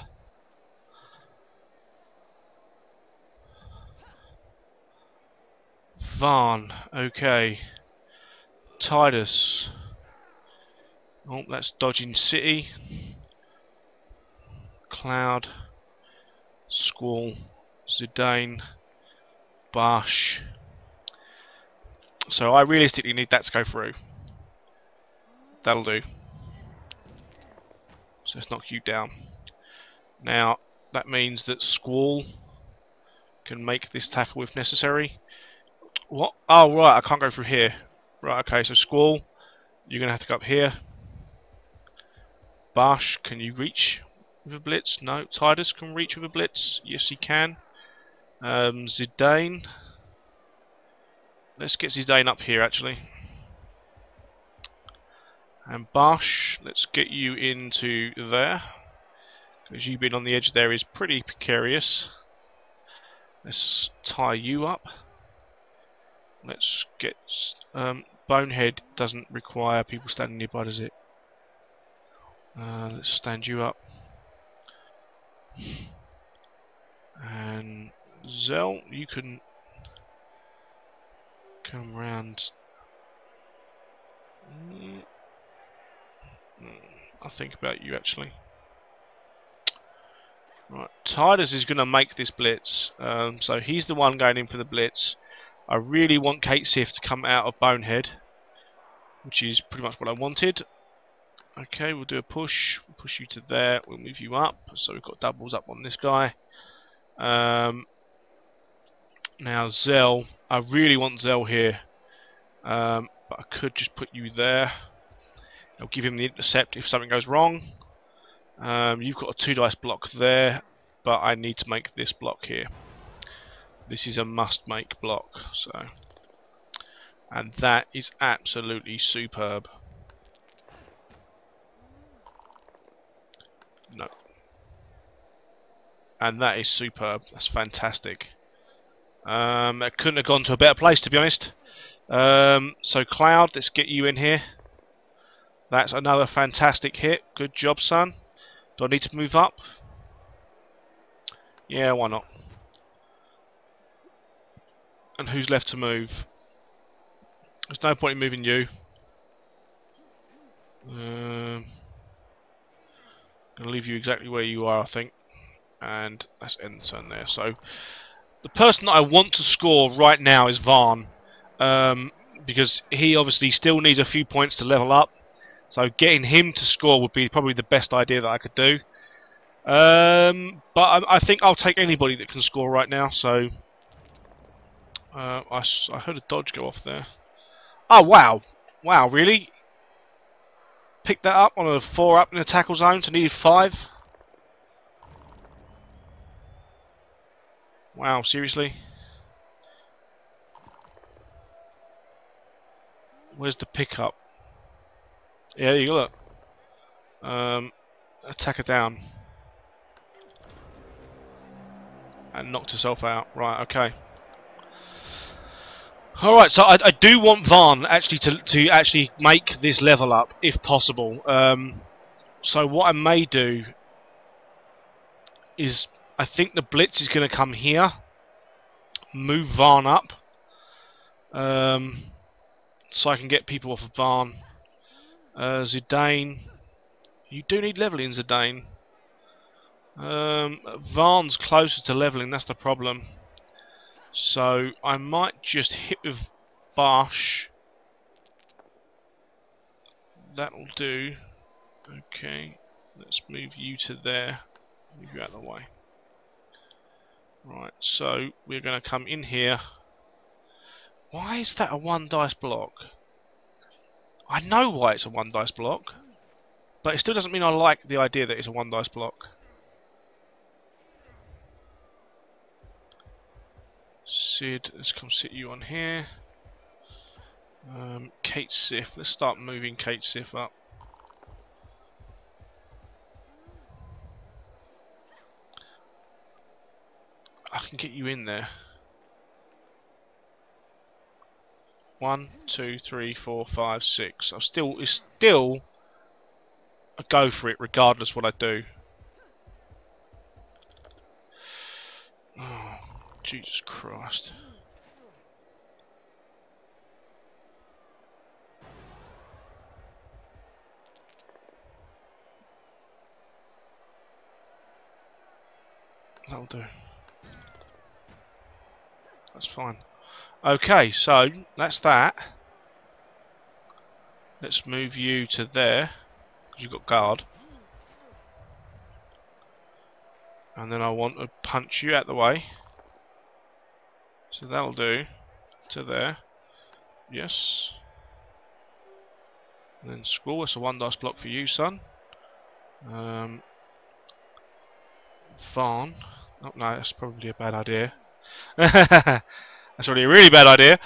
Varn, okay. Titus. Oh, that's dodging City. Cloud. Squall. Zidane. Bosch. So I realistically need that to go through. That'll do. So let's knock you down. Now, that means that Squall can make this tackle if necessary. What? Oh, right, I can't go through here. Right, okay, so Squall, you're going to have to go up here. Bosch, can you reach? with a blitz? No. Titus can reach with a blitz? Yes, he can. Zidane. Let's get Zidane up here, actually. And Bosch, let's get you into there. Because you being on the edge there is pretty precarious. Let's tie you up. Let's get... Bonehead doesn't require people standing nearby, does it? Let's stand you up. And Zell, you can come round. I'll think about you actually. Right, Titus is going to make this blitz, so he's the one going in for the blitz. I really want Kate Sif to come out of Bonehead, which is pretty much what I wanted. Okay, we'll do a push. We'll push you to there. We'll move you up, so we've got doubles up on this guy. Now Zell, I really want Zell here, but I could just put you there. I'll give him the intercept if something goes wrong. You've got a 2 dice block there, but I need to make this block here. This is a must-make block, so, and that is absolutely superb. No, and that is superb. That's fantastic. That couldn't have gone to a better place, to be honest. So Cloud, let's get you in here. That's another fantastic hit. Good job, son. Do I need to move up? Yeah, why not? And who's left to move? There's no point in moving you. Gonna leave you exactly where you are, I think. And that's end turn there. So the person that I want to score right now is Varn, because he obviously still needs a few points to level up. So getting him to score would be probably the best idea that I could do. But I think I'll take anybody that can score right now. So I heard a dodge go off there. Oh wow, wow, really? Picked that up on a 4 up in the tackle zone to need 5. Wow, seriously? Where's the pickup? Yeah, there you go, look. Attack her down. And knocked herself out. Right, okay. Alright, so I do want Varn actually to actually make this level up, if possible. So what I may do is, I think the blitz is going to come here. Move Varn up. So I can get people off of Varn. Zidane. You do need leveling, Zidane. Varn's closer to leveling, that's the problem. So I might just hit with Bosch. That'll do. Okay, let's move you to there. Move you out of the way. Right, so we're going to come in here. Why is that a 1 dice block? I know why it's a 1 dice block, but it still doesn't mean I like the idea that it's a 1 dice block. Sid, let's come sit you on here. Kate Sif, let's start moving Kate Sif up. I can get you in there. 1, 2, 3, 4, 5, 6. It's still a go for it regardless what I do. Oh, Jesus Christ. That'll do. That's fine. Okay, so that's that. Let's move you to there, because you've got guard. And then I want to punch you out the way. So that'll do. To there. Yes. And then Squall, that's a 1 dice block for you, son. Varn. Oh no, that's probably a bad idea. That's already a really bad idea.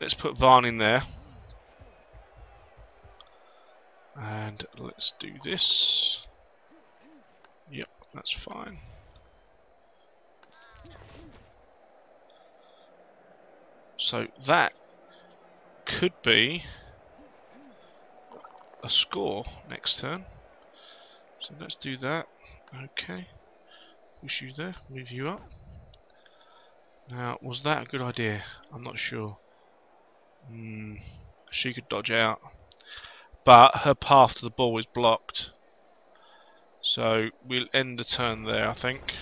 Let's put Varn in there. And let's do this. Yep, that's fine. So that could be a score next turn. So let's do that. Okay. Push you there, move you up. Now, was that a good idea? I'm not sure. She could dodge out. But her path to the ball is blocked. So we'll end the turn there, I think.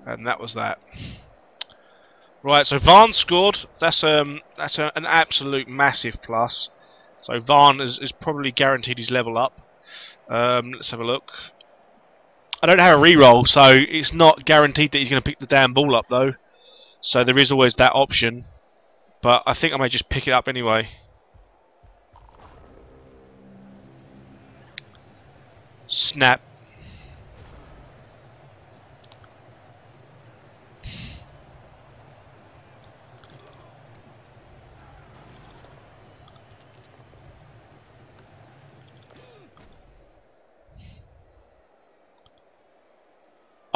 And that was that. Right, so Varn scored. That's an absolute massive plus. So Varn is probably guaranteed his level up. Let's have a look. I don't have a reroll, so it's not guaranteed that he's going to pick the damn ball up, though. So there is always that option. But I think I may just pick it up anyway. Snap.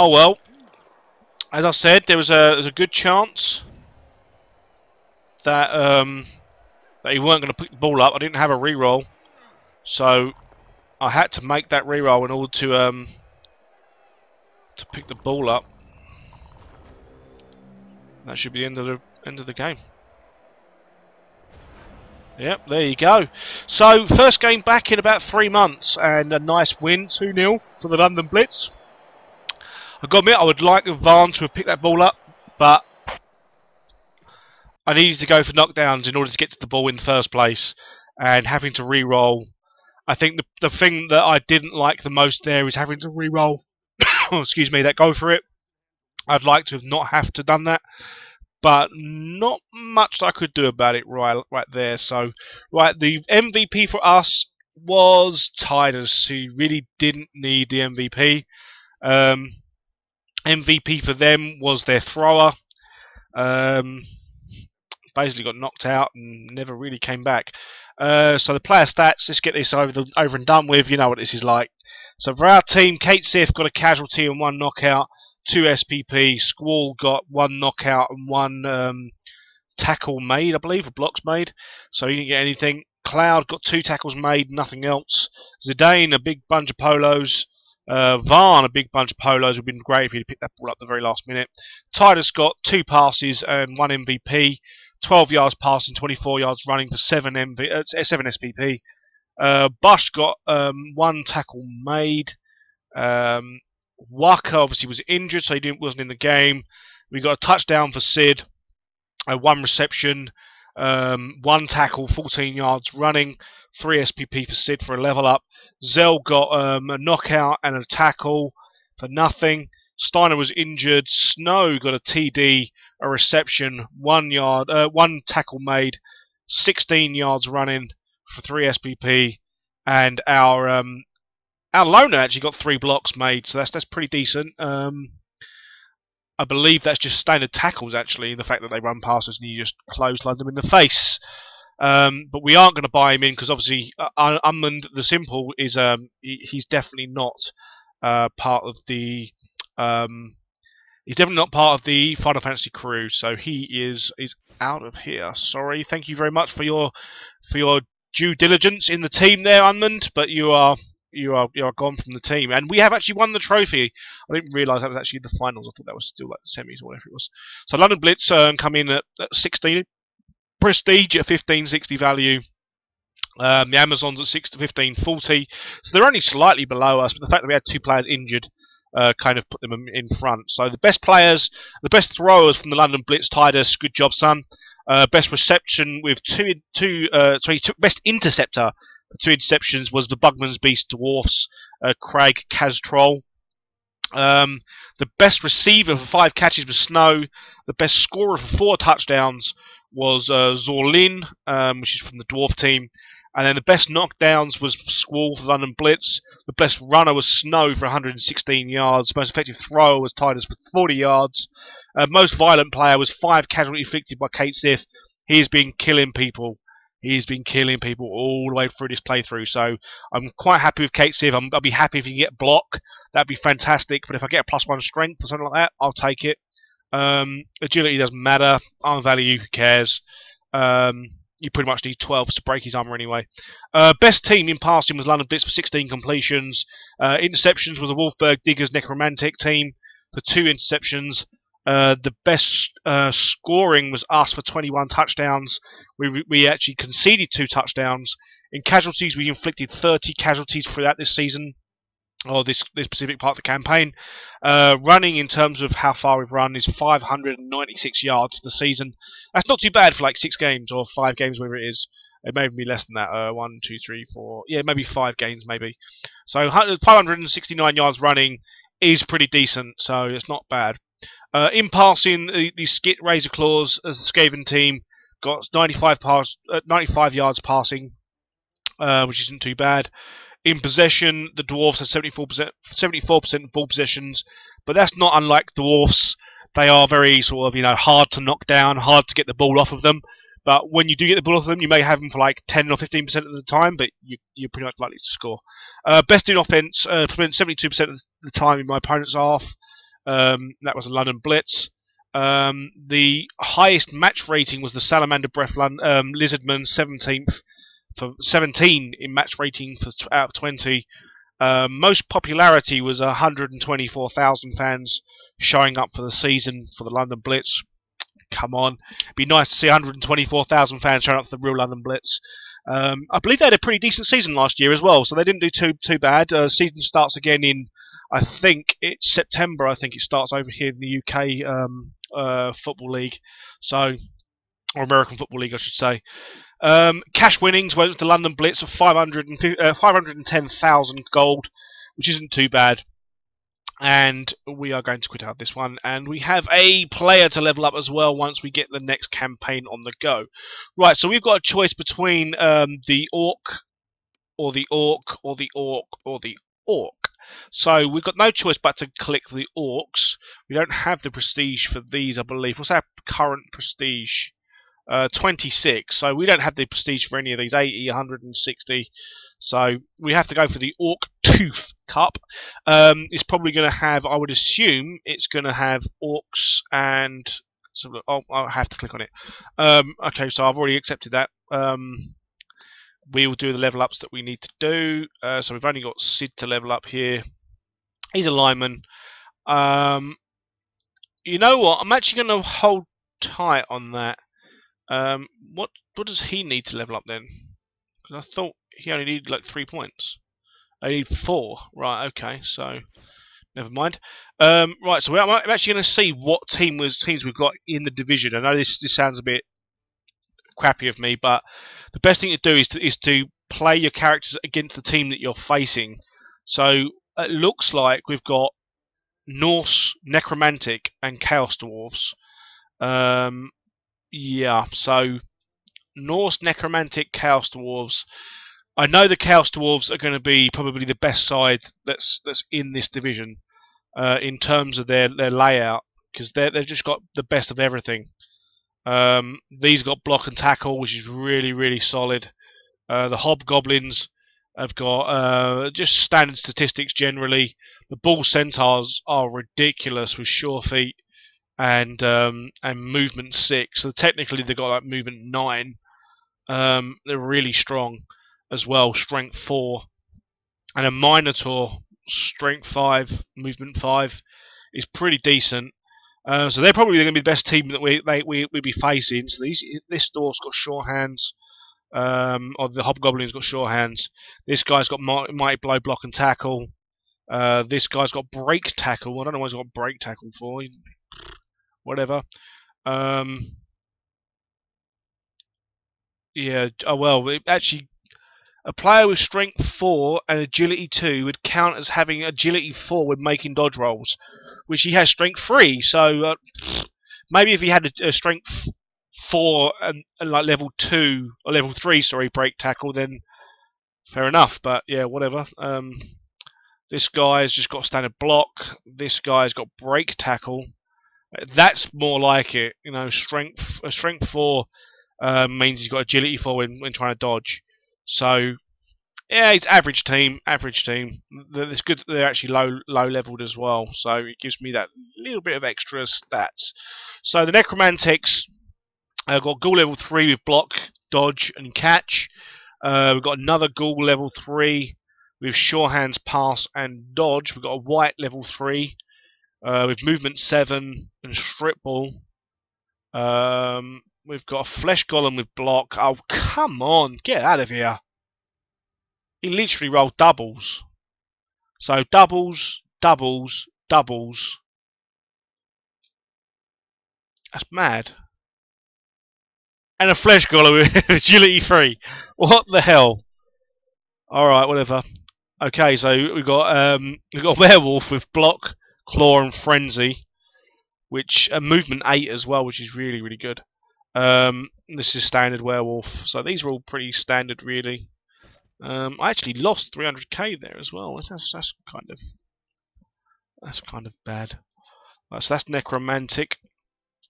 Oh well. As I said, there was a good chance that that he weren't going to pick the ball up. I didn't have a reroll, so I had to make that reroll in order to pick the ball up. That should be the end of the game. Yep, there you go. So first game back in about 3 months, and a nice win, 2-0 for the London Blitz. I've got to admit, I would like Varn to have picked that ball up, but I needed to go for knockdowns in order to get to the ball in the first place, and having to re-roll. I think the thing that I didn't like the most there is having to re-roll. Excuse me, that go for it. I'd like to have not have to done that, but not much I could do about it right there. So, right, the MVP for us was Titus, who really didn't need the MVP. MVP for them was their thrower. Basically got knocked out and never really came back. So the player stats, let's get this over and done with. You know what this is like. So for our team, Kate Sith got a casualty and 1 knockout, 2 SPP. Squall got 1 knockout and 1 tackle made, I believe, or blocks made. So he didn't get anything. Cloud got 2 tackles made, nothing else. Zidane, a big bunch of polos. Varn, a big bunch of polos. Would have been great if he'd picked that ball up at the very last minute. Titus got 2 passes and 1 MVP. 12 yards passing, 24 yards running for 7 SPP. Bush got 1 tackle made. Waka obviously was injured, so he wasn't in the game. We got a touchdown for Sid. 1 reception, 1 tackle, 14 yards running. 3 SPP for Sid for a level up. Zell got a knockout and a tackle for nothing. Steiner was injured. Snow got a TD, a reception, 1 tackle made, 16 yards running for 3 SPP, and our loner actually got 3 blocks made, so that's pretty decent. I believe that's just standard tackles actually, the fact that they run past us and you just clothesline them in the face. But we aren't going to buy him in because obviously Unmund the Simple is he's definitely not part of the he's definitely not part of the Final Fantasy crew, so he is out of here. Sorry, thank you very much for your due diligence in the team there, Unmund, but you are gone from the team, and we have actually won the trophy. I didn't realise that was actually the finals. I thought that was still like the semis or whatever it was. So London Blitz come in at 16. Prestige at 1560 value. The Amazons at 1540. So they're only slightly below us, but the fact that we had 2 players injured kind of put them in front. So the best players, the best throwers from the London Blitz, Titus, good job, son. Best reception with best interceptor for 2 interceptions was the Bugman's Beast Dwarfs, Craig Castrol. The best receiver for 5 catches was Snow. The best scorer for 4 touchdowns was Zorlin, which is from the Dwarf team. And then the best knockdowns was Squall for London Blitz. The best runner was Snow for 116 yards. Most effective thrower was Titus for 40 yards. Most violent player was 5 casualty inflicted by Kate Sith. He's been killing people. He's been killing people all the way through this playthrough. So I'm quite happy with Kate Sith. I'll be happy if you get block. That'd be fantastic. But if I get a +1 strength or something like that, I'll take it. Agility doesn't matter. Arm value, who cares? You pretty much need 12 to break his armor anyway. Best team in passing was London Blitz for 16 completions. Interceptions was the Wolfsburg Diggers Necromantic team for 2 interceptions. The best scoring was us for 21 touchdowns. We actually conceded 2 touchdowns. In casualties, we inflicted 30 casualties throughout this season, or this specific part of the campaign. Running, in terms of how far we've run, is 596 yards for the season. That's not too bad for like 6 games or 5 games, whatever it is. It may be less than that. 1, 2, 3, 4. Yeah, maybe 5 games, maybe. So 569 yards running is pretty decent. So it's not bad. In passing, the Skit Razor Claws as the Skaven team got 95 yards passing, which isn't too bad. In possession, the Dwarfs had 74% ball possessions, but that's not unlike Dwarfs. They are very sort of, hard to knock down, hard to get the ball off of them. But when you do get the ball off of them, you may have them for like 10 or 15% of the time, but you're pretty much likely to score. Best in offense, spent 72% of the time in my opponent's half. That was a London Blitz. The highest match rating was the Salamander Breath Lizardman, 17th. For 17 in match rating out of 20. Most popularity was 124,000 fans showing up for the season for the London Blitz. Come on, it'd be nice to see 124,000 fans showing up for the real London Blitz. I believe they had a pretty decent season last year as well, so they didn't do too bad. Season starts again in, I think it's September. I think it starts over here in the UK Football League, or American Football League, I should say. Cash winnings went to the London Blitz of 510,000 gold, which isn't too bad. And we are going to quit out this one. And we have a player to level up as well once we get the next campaign on the go. Right, so we've got a choice between the Orc, or the Orc, or the Orc, or the Orc. So we've got no choice but to click the Orcs. We don't have the prestige for these, I believe. What's our current prestige? 26, so we don't have the prestige for any of these. 80, 160, so we have to go for the Orc Tooth Cup. It's probably going to have, I would assume, it's going to have Orcs and... So, I'll have to click on it. Okay, so I've already accepted that. We will do the level ups that we need to do. So we've only got Sid to level up here. He's a lineman. You know what? I'm actually going to hold tight on that. What does he need to level up then? Because I thought he only needed like 3 points. I need 4. Right, okay, so never mind. Right, so I'm actually going to see what teams we've got in the division. I know this sounds a bit crappy of me, but the best thing to do is to play your characters against the team that you're facing. So it looks like we've got Norse, Necromantic, and Chaos Dwarves. Yeah, so Norse, Necromantic, Chaos Dwarves. I know the Chaos Dwarves are going to be probably the best side that's in this division in terms of their layout, because they've just got the best of everything. These got block and tackle, which is really, really solid. The Hobgoblins have got just standard statistics generally. The Bull Centaurs are ridiculous with sure feet and movement 6. So technically they've got like movement 9. They're really strong as well, strength 4. And a Minotaur, strength 5, movement 5 is pretty decent. So they're probably going to be the best team that we'll be facing. So this dwarf's got sure hands, or the Hobgoblin's got sure hands. This guy's got mighty blow, block and tackle. This guy's got break tackle. I don't know what he's got break tackle for. Whatever. Yeah. Oh well. Actually, a player with strength 4 and agility 2 would count as having agility 4 when making dodge rolls, which he has strength 3. So maybe if he had a strength 4 and like level 2 or level 3, sorry, break tackle, then fair enough. But yeah, whatever. This guy's just got standard block. This guy's got break tackle. That's more like it, you know. Strength 4 means he's got agility 4 when trying to dodge. So yeah, it's average team. Average team. It's good that they're actually low leveled as well. So it gives me that little bit of extra stats. So the Necromantics got Ghoul level 3 with block, dodge, and catch. We've got another Ghoul level 3 with sure hands, pass, and dodge. We've got a white level 3 with movement 7 and strip ball. We've got a flesh golem with block. Oh, come on, get out of here. He literally rolled doubles. So doubles, doubles, doubles. That's mad. And a flesh golem with agility 3. What the hell? Alright, whatever. Okay, so we've got werewolf with block, claw, and frenzy, which movement 8 as well, which is really, really good. This is standard werewolf, so these are all pretty standard, really. I actually lost 300k there as well. That's kind of bad. So that's necromantic.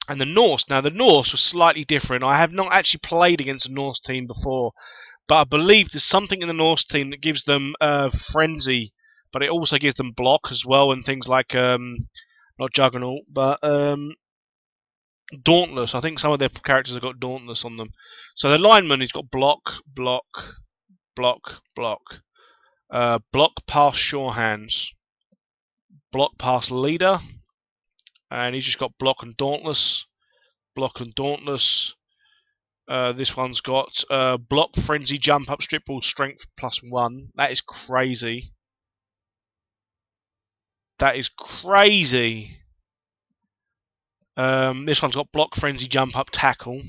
And the Norse. Now the Norse was slightly different. I have not actually played against a Norse team before, but I believe there's something in the Norse team that gives them frenzy, but it also gives them block as well, and things like not Juggernaut, but Dauntless. I think some of their characters have got Dauntless on them. So the lineman, he's got block, block, block, block, block past sure hands, block past leader, and he's just got block and dauntless, block and dauntless. This one's got block, frenzy, jump up, strip ball, strength +1. That is crazy. That is crazy. This one's got block, frenzy, jump up, tackle,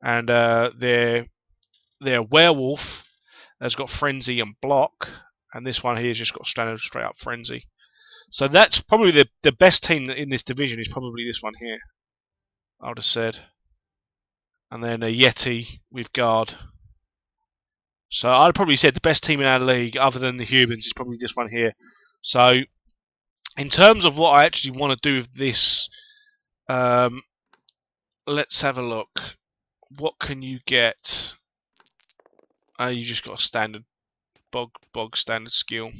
and their werewolf has got frenzy and block, and this one here's just got standard straight up frenzy. So that's probably the best team in this division is probably this one here, I would have said. And then a Yeti with guard. So I'd probably said the best team in our league, other than the humans, is probably this one here. So in terms of what I actually want to do with this, let's have a look. What can you get? You just got a standard bog standard skill.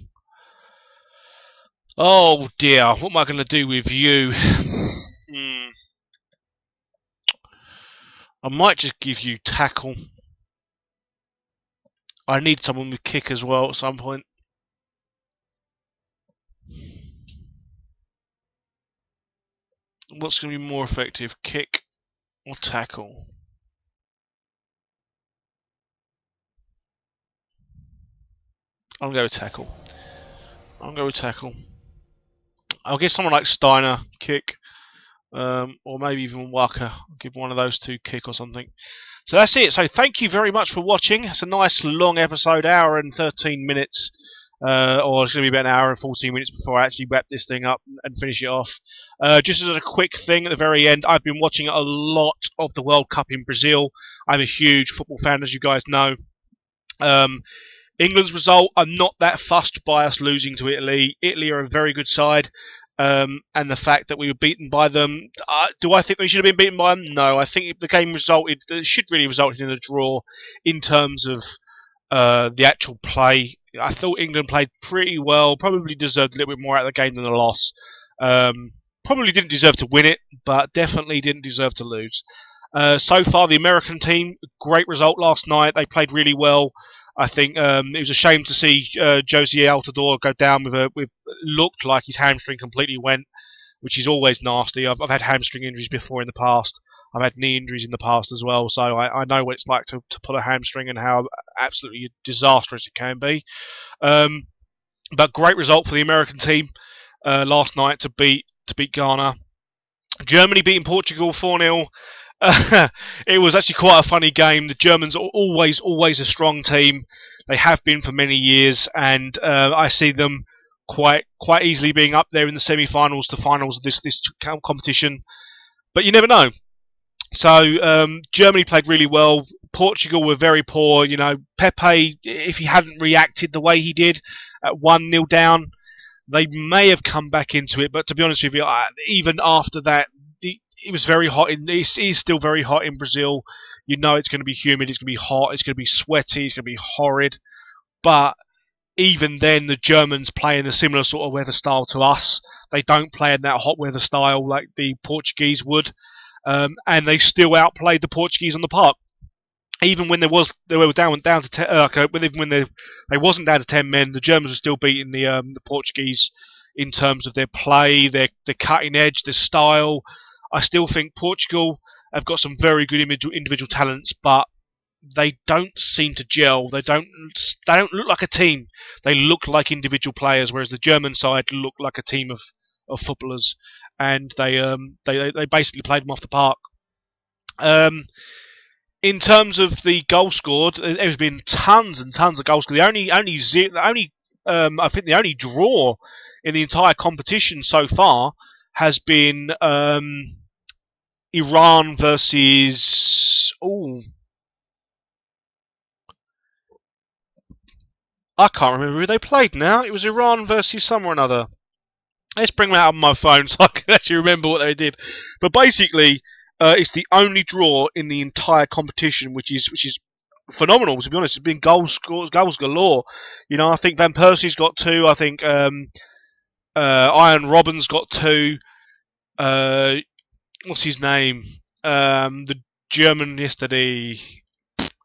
Oh dear, what am I going to do with you? I might just give you tackle. I need someone with kick as well at some point. What's going to be more effective, kick or tackle? I'm going to go with tackle. I'll give someone like Steiner kick, or maybe even Walker. I'll give one of those two kick or something. So that's it. So thank you very much for watching. It's a nice long episode, hour and 13 minutes. Or it's going to be about an hour and 14 minutes before I actually wrap this thing up and finish it off. Just as a quick thing at the very end, I've been watching a lot of the World Cup in Brazil. I'm a huge football fan, as you guys know. England's result, I'm not that fussed by us losing to Italy. Italy are a very good side. And the fact that we were beaten by them, do I think we should have been beaten by them? No, I think the game should really resulted in a draw in terms of the actual play. I thought England played pretty well, probably deserved a little bit more out of the game than a loss. Probably didn't deserve to win it, but definitely didn't deserve to lose. So far, the American team, great result last night. They played really well. I think it was a shame to see Josie Altidore go down with looked like his hamstring completely went, which is always nasty. I've had hamstring injuries before in the past. I've had knee injuries in the past as well, so I know what it's like to pull a hamstring and how absolutely disastrous it can be. But great result for the American team last night to beat Ghana. Germany beating Portugal 4-0. It was actually quite a funny game. The Germans are always a strong team. They have been for many years, and I see them quite easily being up there in the semi-finals to finals of this competition. But you never know. So Germany played really well. Portugal were very poor. You know, Pepe, if he hadn't reacted the way he did at 1-0 down, they may have come back into it. But to be honest with you, even after that, it was very hot. It is still very hot in Brazil. You know, it's going to be humid. It's going to be hot. It's going to be sweaty. It's going to be horrid. But even then, the Germans play in a similar sort of weather style to us. They don't play in that hot weather style like the Portuguese would. And they still outplayed the Portuguese on the park. Even when they were down to 10, even when they wasn't down to 10 men, the Germans were still beating the Portuguese in terms of their play, their cutting edge, their style. I still think Portugal have got some very good individual talents, but they don't seem to gel. They don't look like a team. They look like individual players, whereas the German side look like a team of footballers, and they basically played them off the park. In terms of the goal scored, there's been tons and tons of goals scored. I think the only draw in the entire competition so far has been Iran versus. I can't remember who they played now. It was Iran versus someone or another. Let's bring that up on my phone so I can actually remember what they did. But basically, it's the only draw in the entire competition, which is phenomenal. To be honest, it's been goals galore. You know, I think Van Persie's got 2. I think Ian Robben's got 2. What's his name? The German yesterday.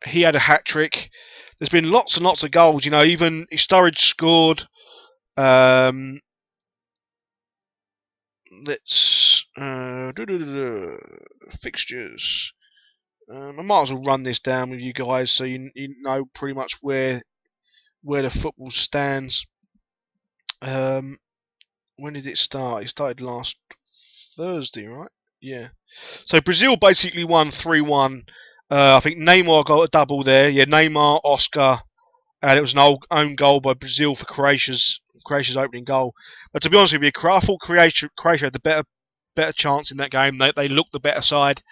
He had a hat trick. There's been lots and lots of goals. You know, even Sturridge scored. Let's fixtures. I might as well run this down with you guys so you know pretty much where the football stands. When did it start? It started last Thursday, right? Yeah. So Brazil basically won 3-1. I think Neymar got a double there. Yeah, Neymar, Oscar, and it was an own goal by Brazil for Croatia's opening goal. But to be honest with you, I thought Croatia had the better chance in that game. They looked the better side.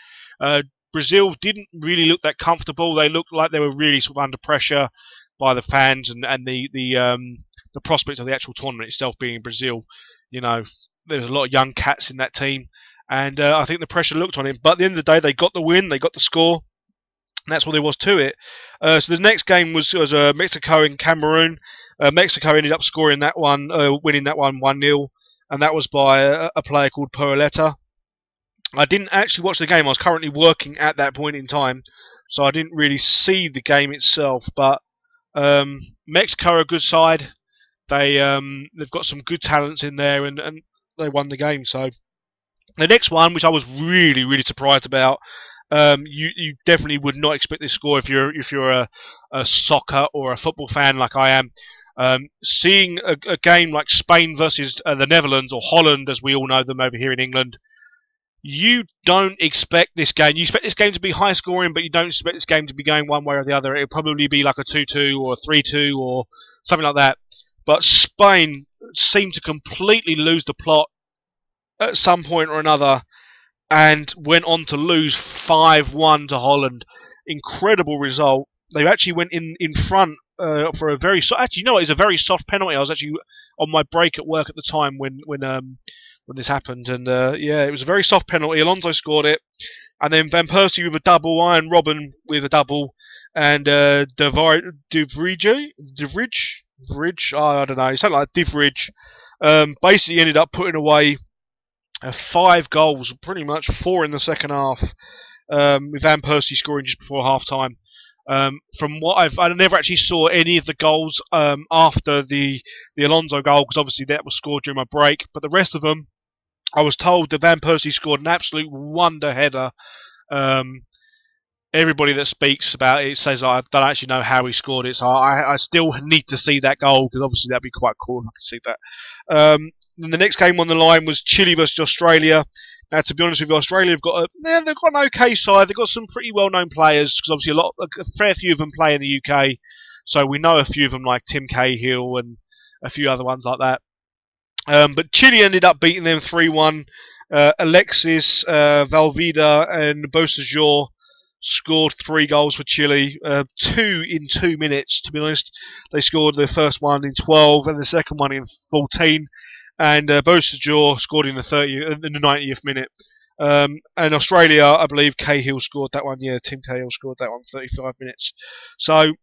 Brazil didn't really look that comfortable. They looked like they were really sort of under pressure by the fans and the prospect of the actual tournament itself being in Brazil. You know, there was a lot of young cats in that team, and I think the pressure looked on him. But at the end of the day, they got the win. They got the score. And that's what there was to it. So the next game was Mexico and Cameroon. Mexico ended up scoring that one, winning that one 1-0, and that was by a player called Peraleta. I didn't actually watch the game. I was currently working at that point in time, so I didn't really see the game itself. But Mexico are a good side. They've got some good talents in there, and they won the game. So the next one, which I was really, really surprised about. You definitely would not expect this score if you're a soccer or a football fan like I am. Seeing a game like Spain versus the Netherlands, or Holland as we all know them over here in England, you don't expect this game. You expect this game to be high scoring, but you don't expect this game to be going one way or the other. It'll probably be like a 2-2 or a 3-2 or something like that. But Spain seemed to completely lose the plot at some point or another, and went on to lose 5-1 to Holland. Incredible result. They actually went in front for a very actually, you know, it's a very soft penalty. I was actually on my break at work at the time when this happened, and yeah, it was a very soft penalty. Alonso scored it, and then Van Persie with a double, Ian Robben with a double, and Divridge, I don't know, something like Divridge, basically ended up putting away 5 goals, pretty much 4 in the second half, with Van Persie scoring just before half time. From what I never actually saw any of the goals after the Alonso goal, because obviously that was scored during my break, but the rest of them, I was told that Van Persie scored an absolute wonder header. Everybody that speaks about it says I don't actually know how he scored it, so I still need to see that goal, because obviously that'd be quite cool if I could see that. Then the next game on the line was Chile versus Australia. Now, to be honest with you, Australia have got they've got an okay side. They've got some pretty well-known players, because obviously a fair few of them play in the UK, so we know a few of them like Tim Cahill and a few other ones like that. But Chile ended up beating them 3-1, Alexis, Valvida, and Bosajor scored 3 goals for Chile, 2 in 2 minutes. To be honest, they scored the first one in 12 and the second one in 14. And Bosajor scored in the 90th minute. And Australia, I believe Cahill scored that one. Yeah, Tim Cahill scored that one, 35 minutes. So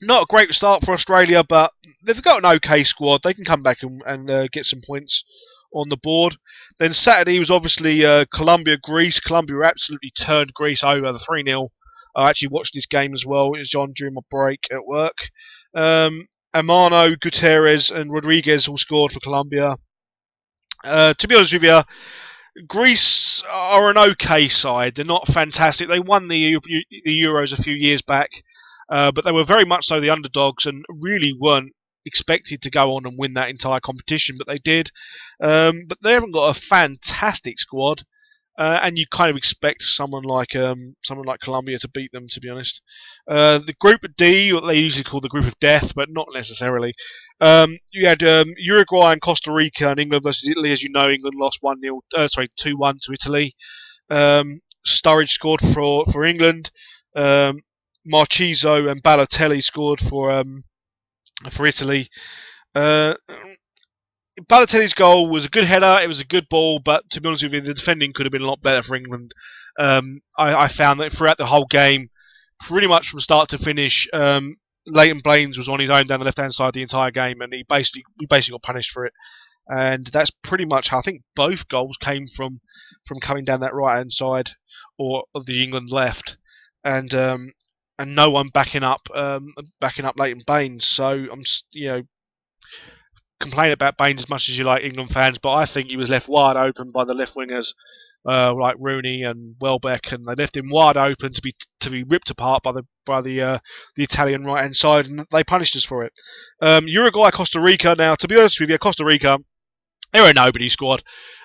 not a great start for Australia, but they've got an okay squad. They can come back and get some points on the board. Then Saturday was obviously Colombia-Greece. Colombia absolutely turned Greece over, the 3-0. I actually watched this game as well. It was on during my break at work. Amano, Gutierrez, and Rodriguez all scored for Colombia. To be honest with you, Greece are an okay side. They're not fantastic. They won the Euros a few years back, but they were very much so the underdogs and really weren't expected to go on and win that entire competition, but they did. But they haven't got a fantastic squad, and you kind of expect someone like Colombia to beat them, to be honest. The Group D, what they usually call the Group of Death, but not necessarily. You had Uruguay and Costa Rica and England versus Italy. As you know, England lost 2-1 to Italy. Sturridge scored for England. Marchiso and Balotelli scored for Italy. Balotelli's goal was a good header. It was a good ball, but to be honest with you, the defending could have been a lot better for England. I found that throughout the whole game, pretty much from start to finish, Leighton Baines was on his own down the left-hand side the entire game, and he basically got punished for it. And that's pretty much how I think both goals came from coming down that right-hand side or of the England left, and no one backing up Leighton Baines. So I'm complain about Baines as much as you like, England fans, but I think he was left wide open by the left wingers like Rooney and Welbeck, and they left him wide open to be ripped apart by the Italian right hand side, and they punished us for it. Uruguay, Costa Rica. Now, to be honest with you, Costa Rica, they're a nobody squad.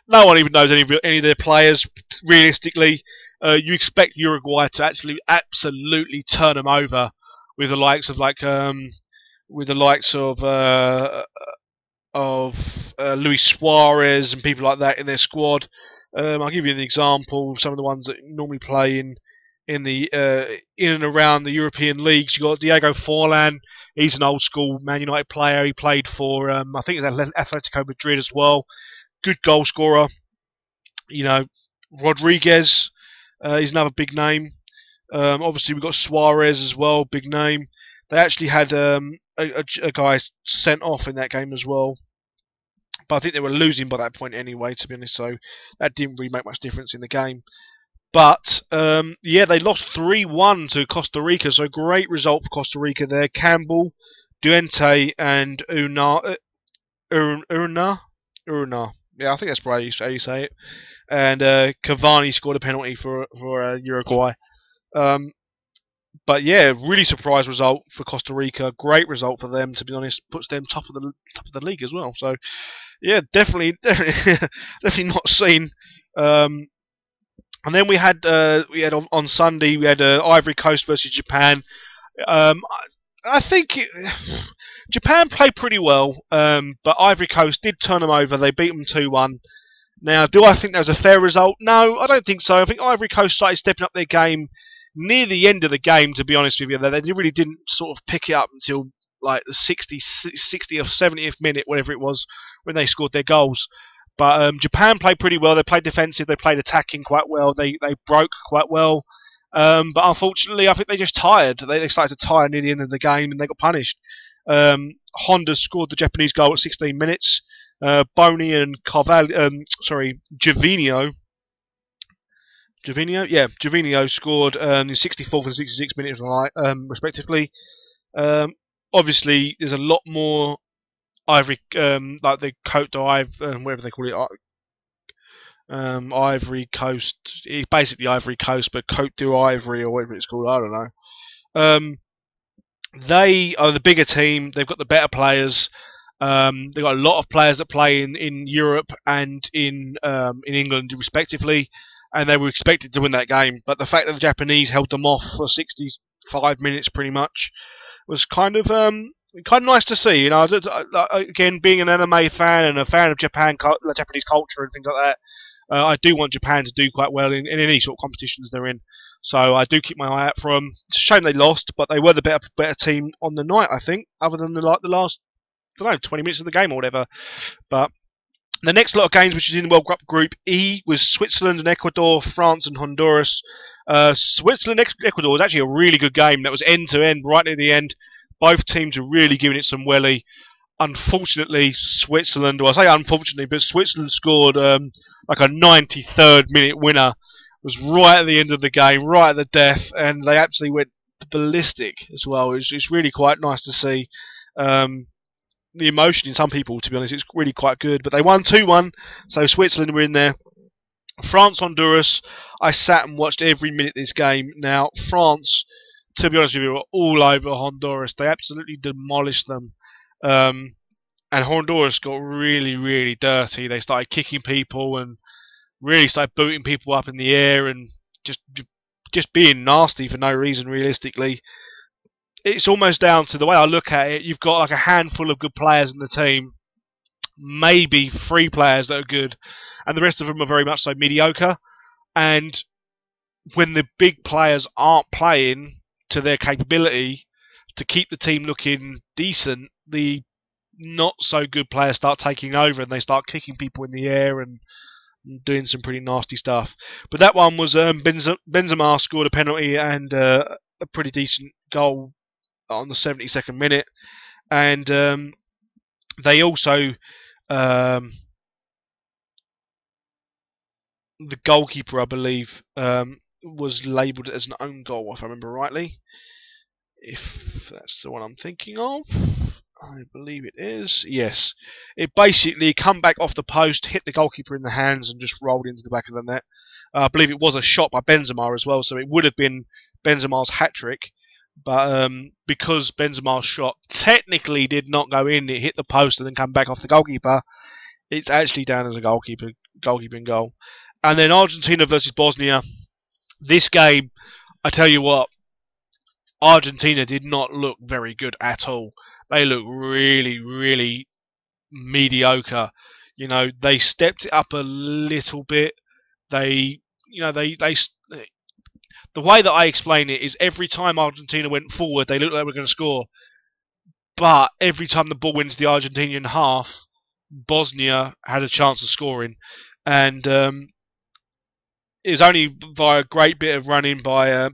No one even knows any of their players. Realistically, you expect Uruguay to actually absolutely turn them over with the likes of Luis Suarez and people like that in their squad. I'll give you an example. Some of the ones that normally play in and around the European leagues. You got Diego Forlan. He's an old school Man United player. He played for I think it's Atletico Madrid as well. Good goal scorer. Rodriguez is another big name. Obviously we've got Suarez as well, big name. They actually had a guy sent off in that game as well. But I think they were losing by that point anyway, to be honest, so that didn't really make much difference in the game. But, yeah, they lost 3-1 to Costa Rica, so great result for Costa Rica there. Campbell, Duente, and Urna. Yeah, I think that's probably how you say it. And Cavani scored a penalty for Uruguay. But yeah, really surprise result for Costa Rica. Great result for them, to be honest. Puts them top of the league as well. So yeah, definitely not seen. And then we had on Sunday we had Ivory Coast versus Japan. I think Japan played pretty well, but Ivory Coast did turn them over. They beat them 2-1. Now, do I think that was a fair result? No, I don't think so. I think Ivory Coast started stepping up their game near the end of the game, to be honest with you. They really didn't sort of pick it up until like the 60th or 70th minute, whatever it was, when they scored their goals. But Japan played pretty well. They played defensive. They played attacking quite well. They broke quite well. But unfortunately, I think they just tired. They started to tire near the end of the game, and they got punished. Honda scored the Japanese goal at 16 minutes. Boni and Gervinho scored in 64th and 66th minutes, respectively. Obviously, there's a lot more Ivory, like the Côte d'Ivoire, whatever they call it, Ivory Coast. It's basically Ivory Coast, but Côte d'Ivoire or whatever it's called. I don't know. They are the bigger team. They've got the better players. They've got a lot of players that play in Europe and in England, respectively, and they were expected to win that game. But the fact that the Japanese held them off for 65 minutes, pretty much, was kind of nice to see. Again, being an anime fan and a fan of Japanese culture and things like I do want Japan to do quite well in any sort of competitions they're in. So I do keep my eye out for them. It's a shame they lost, but they were the better team on the night, I think, other than the last, I don't know, 20 minutes of the game or whatever. But the next lot of games, which is in the World Cup Group E, was Switzerland and Ecuador, France and Honduras. Switzerland-Ecuador was actually a really good game. That was end-to-end, right near the end. Both teams are really giving it some welly. Unfortunately, Switzerland, well, I say unfortunately, but Switzerland scored like a 93rd minute winner. It was right at the end of the game, right at the death, and they absolutely went ballistic as well. It's really quite nice to see. The emotion in some people, to be honest, it's really quite good. But they won 2-1, so Switzerland were in there. France, Honduras, I sat and watched every minute of this game. Now, France, to be honest with you, were all over Honduras. They absolutely demolished them. And Honduras got really, really dirty. They started kicking people and really started booting people up in the air and just being nasty for no reason, realistically. It's almost down to the way I look at it. You've got like a handful of good players in the team, maybe 3 players that are good, and the rest of them are very much so mediocre. And when the big players aren't playing to their capability to keep the team looking decent, the not so good players start taking over and they start kicking people in the air and doing some pretty nasty stuff. But that one was Benzema scored a penalty and a pretty decent goal on the 72nd minute, and they also the goalkeeper, I believe, was labelled as an own goal, if I remember rightly. If that's the one I'm thinking of, I believe it is. Yes, it basically come back off the post, hit the goalkeeper in the hands, and just rolled into the back of the net. I believe it was a shot by Benzema as well, so it would have been Benzema's hat trick. But because Benzema's shot technically did not go in, it hit the post and then come back off the goalkeeper, it's actually down as a goalkeeping goal. And then Argentina versus Bosnia. This game, I tell you what, Argentina did not look very good at all. They looked really, really mediocre. You know, they stepped it up a little bit. The way that I explain it is every time Argentina went forward, they looked like they were going to score. But every time the ball went to the Argentinian half, Bosnia had a chance of scoring. And it was only by a great bit of running by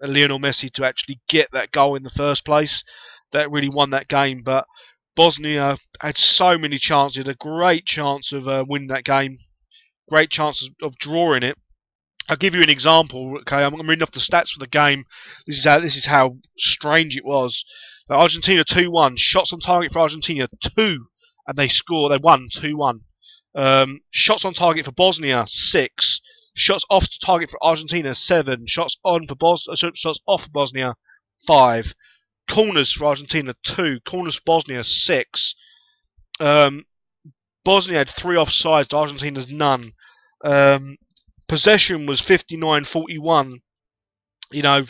Lionel Messi to actually get that goal in the first place that really won that game. But Bosnia had so many chances. Had a great chance of winning that game. Great chance of drawing it. I'll give you an example. Okay, I'm reading off the stats for the game. This is how strange it was. Argentina 2-1. Shots on target for Argentina 2, and they score. They won 2-1. Shots on target for Bosnia 6. Shots off target for Argentina 7. Shots off for Bosnia 5. Corners for Argentina 2. Corners for Bosnia 6. Bosnia had 3 offsides. Argentina's none. Possession was 59-41. You know,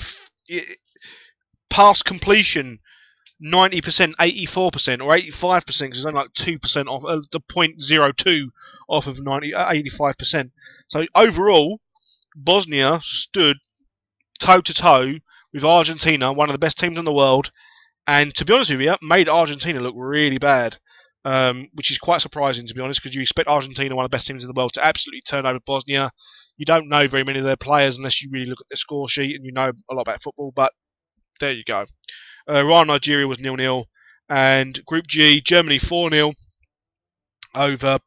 pass completion 90%, 84%, or 85%, because it's only like 2% off, the 0.02 off of 85%. So overall, Bosnia stood toe to toe with Argentina, one of the best teams in the world, and to be honest with you, made Argentina look really bad. Which is quite surprising, to be honest, because you expect Argentina, one of the best teams in the world, to absolutely turn over Bosnia. You don't know very many of their players unless you really look at their score sheet and you know a lot about football, but there you go. Iran-Nigeria was 0-0, and Group G, Germany 4-0 over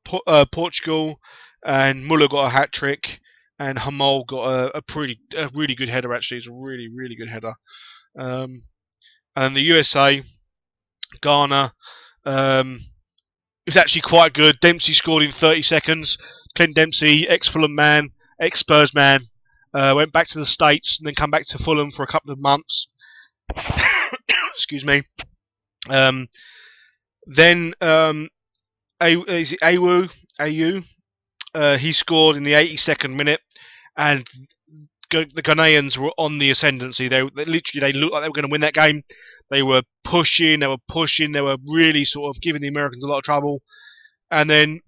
Portugal, and Muller got a hat-trick, and Hamal got a really good header, actually. It's a really, really good header. And the USA, Ghana, it was actually quite good. Dempsey scored in 30 seconds. Clint Dempsey, ex-Fulham man, ex-Spurs man, went back to the States and then come back to Fulham for a couple of months. Excuse me. Then is it Ayu? He scored in the 82nd minute, and the Ghanaians were on the ascendancy. They looked like they were going to win that game. They were pushing, they were really sort of giving the Americans a lot of trouble. And then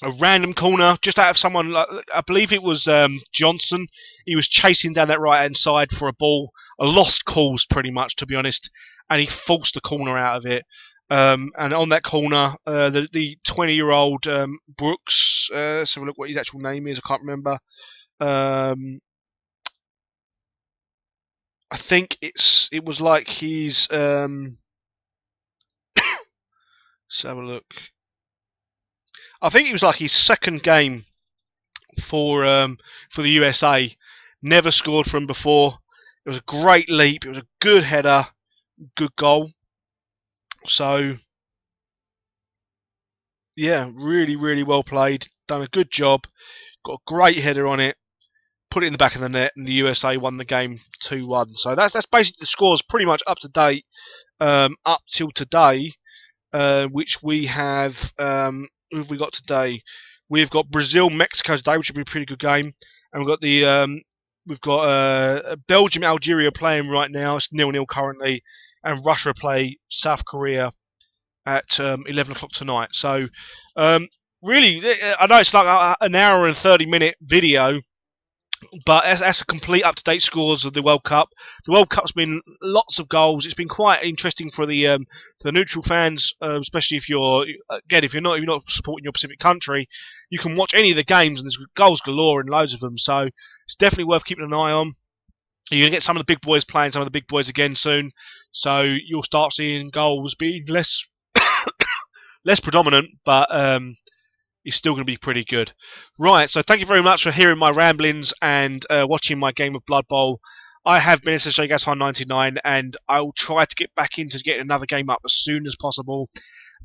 a random corner just out of someone, like, I believe it was Johnson. He was chasing down that right hand side for a ball, a lost cause pretty much, to be honest, and he forced the corner out of it. And on that corner, the 20-year-old Brooks, let's have a look what his actual name is, I can't remember. I think it was like he's let's have a look. I think it was like his second game for the USA. Never scored from before. It was a great leap. It was a good header, good goal. So yeah, really, really well played. Done a good job. Got a great header on it. Put it in the back of the net, and the USA won the game 2-1. So that's basically the scores, pretty much up to date up till today, which we have. Who have we got today? We've got Brazil, Mexico today, which will be a pretty good game, and we've got Belgium, Algeria playing right now. It's 0-0 currently, and Russia play South Korea at 11 o'clock tonight. So really, I know it's like an hour and 30-minute video, but that's a complete up-to-date scores of the World Cup. The World Cup's been lots of goals. It's been quite interesting for the neutral fans, especially if you're not supporting your Pacific country. You can watch any of the games, and there's goals galore and loads of them. So it's definitely worth keeping an eye on. You're gonna get some of the big boys playing some of the big boys again soon, so you'll start seeing goals being less predominant, but it's still going to be pretty good. Right, so thank you very much for hearing my ramblings and watching my game of Blood Bowl. I have been SSJGazhan99, and I'll try to get back into getting another game up as soon as possible.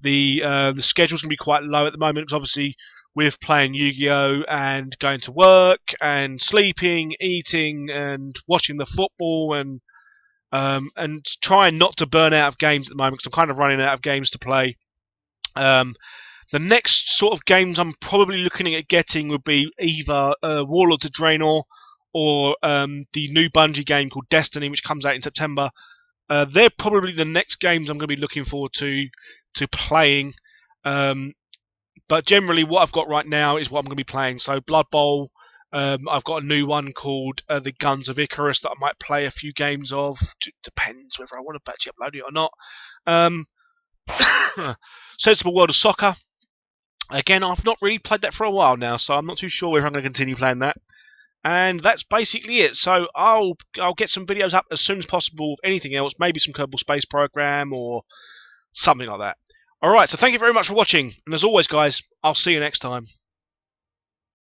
The schedule's going to be quite low at the moment, because obviously with playing Yu-Gi-Oh! And going to work, and sleeping, eating, and watching the football, and trying not to burn out of games at the moment, because I'm kind of running out of games to play. The next sort of games I'm probably looking at getting would be either Warlord to Draenor, or the new Bungie game called Destiny, which comes out in September. They're probably the next games I'm going to be looking forward to playing. But generally, what I've got right now is what I'm going to be playing. So Blood Bowl, I've got a new one called the Guns of Icarus that I might play a few games of. Depends whether I want to actually upload it or not. Sensible World of Soccer. Again, I've not really played that for a while now, so I'm not too sure whether I'm going to continue playing that. And that's basically it. So I'll get some videos up as soon as possible of anything else, maybe some Kerbal Space Program or something like that. Alright, so thank you very much for watching, and as always guys, I'll see you next time.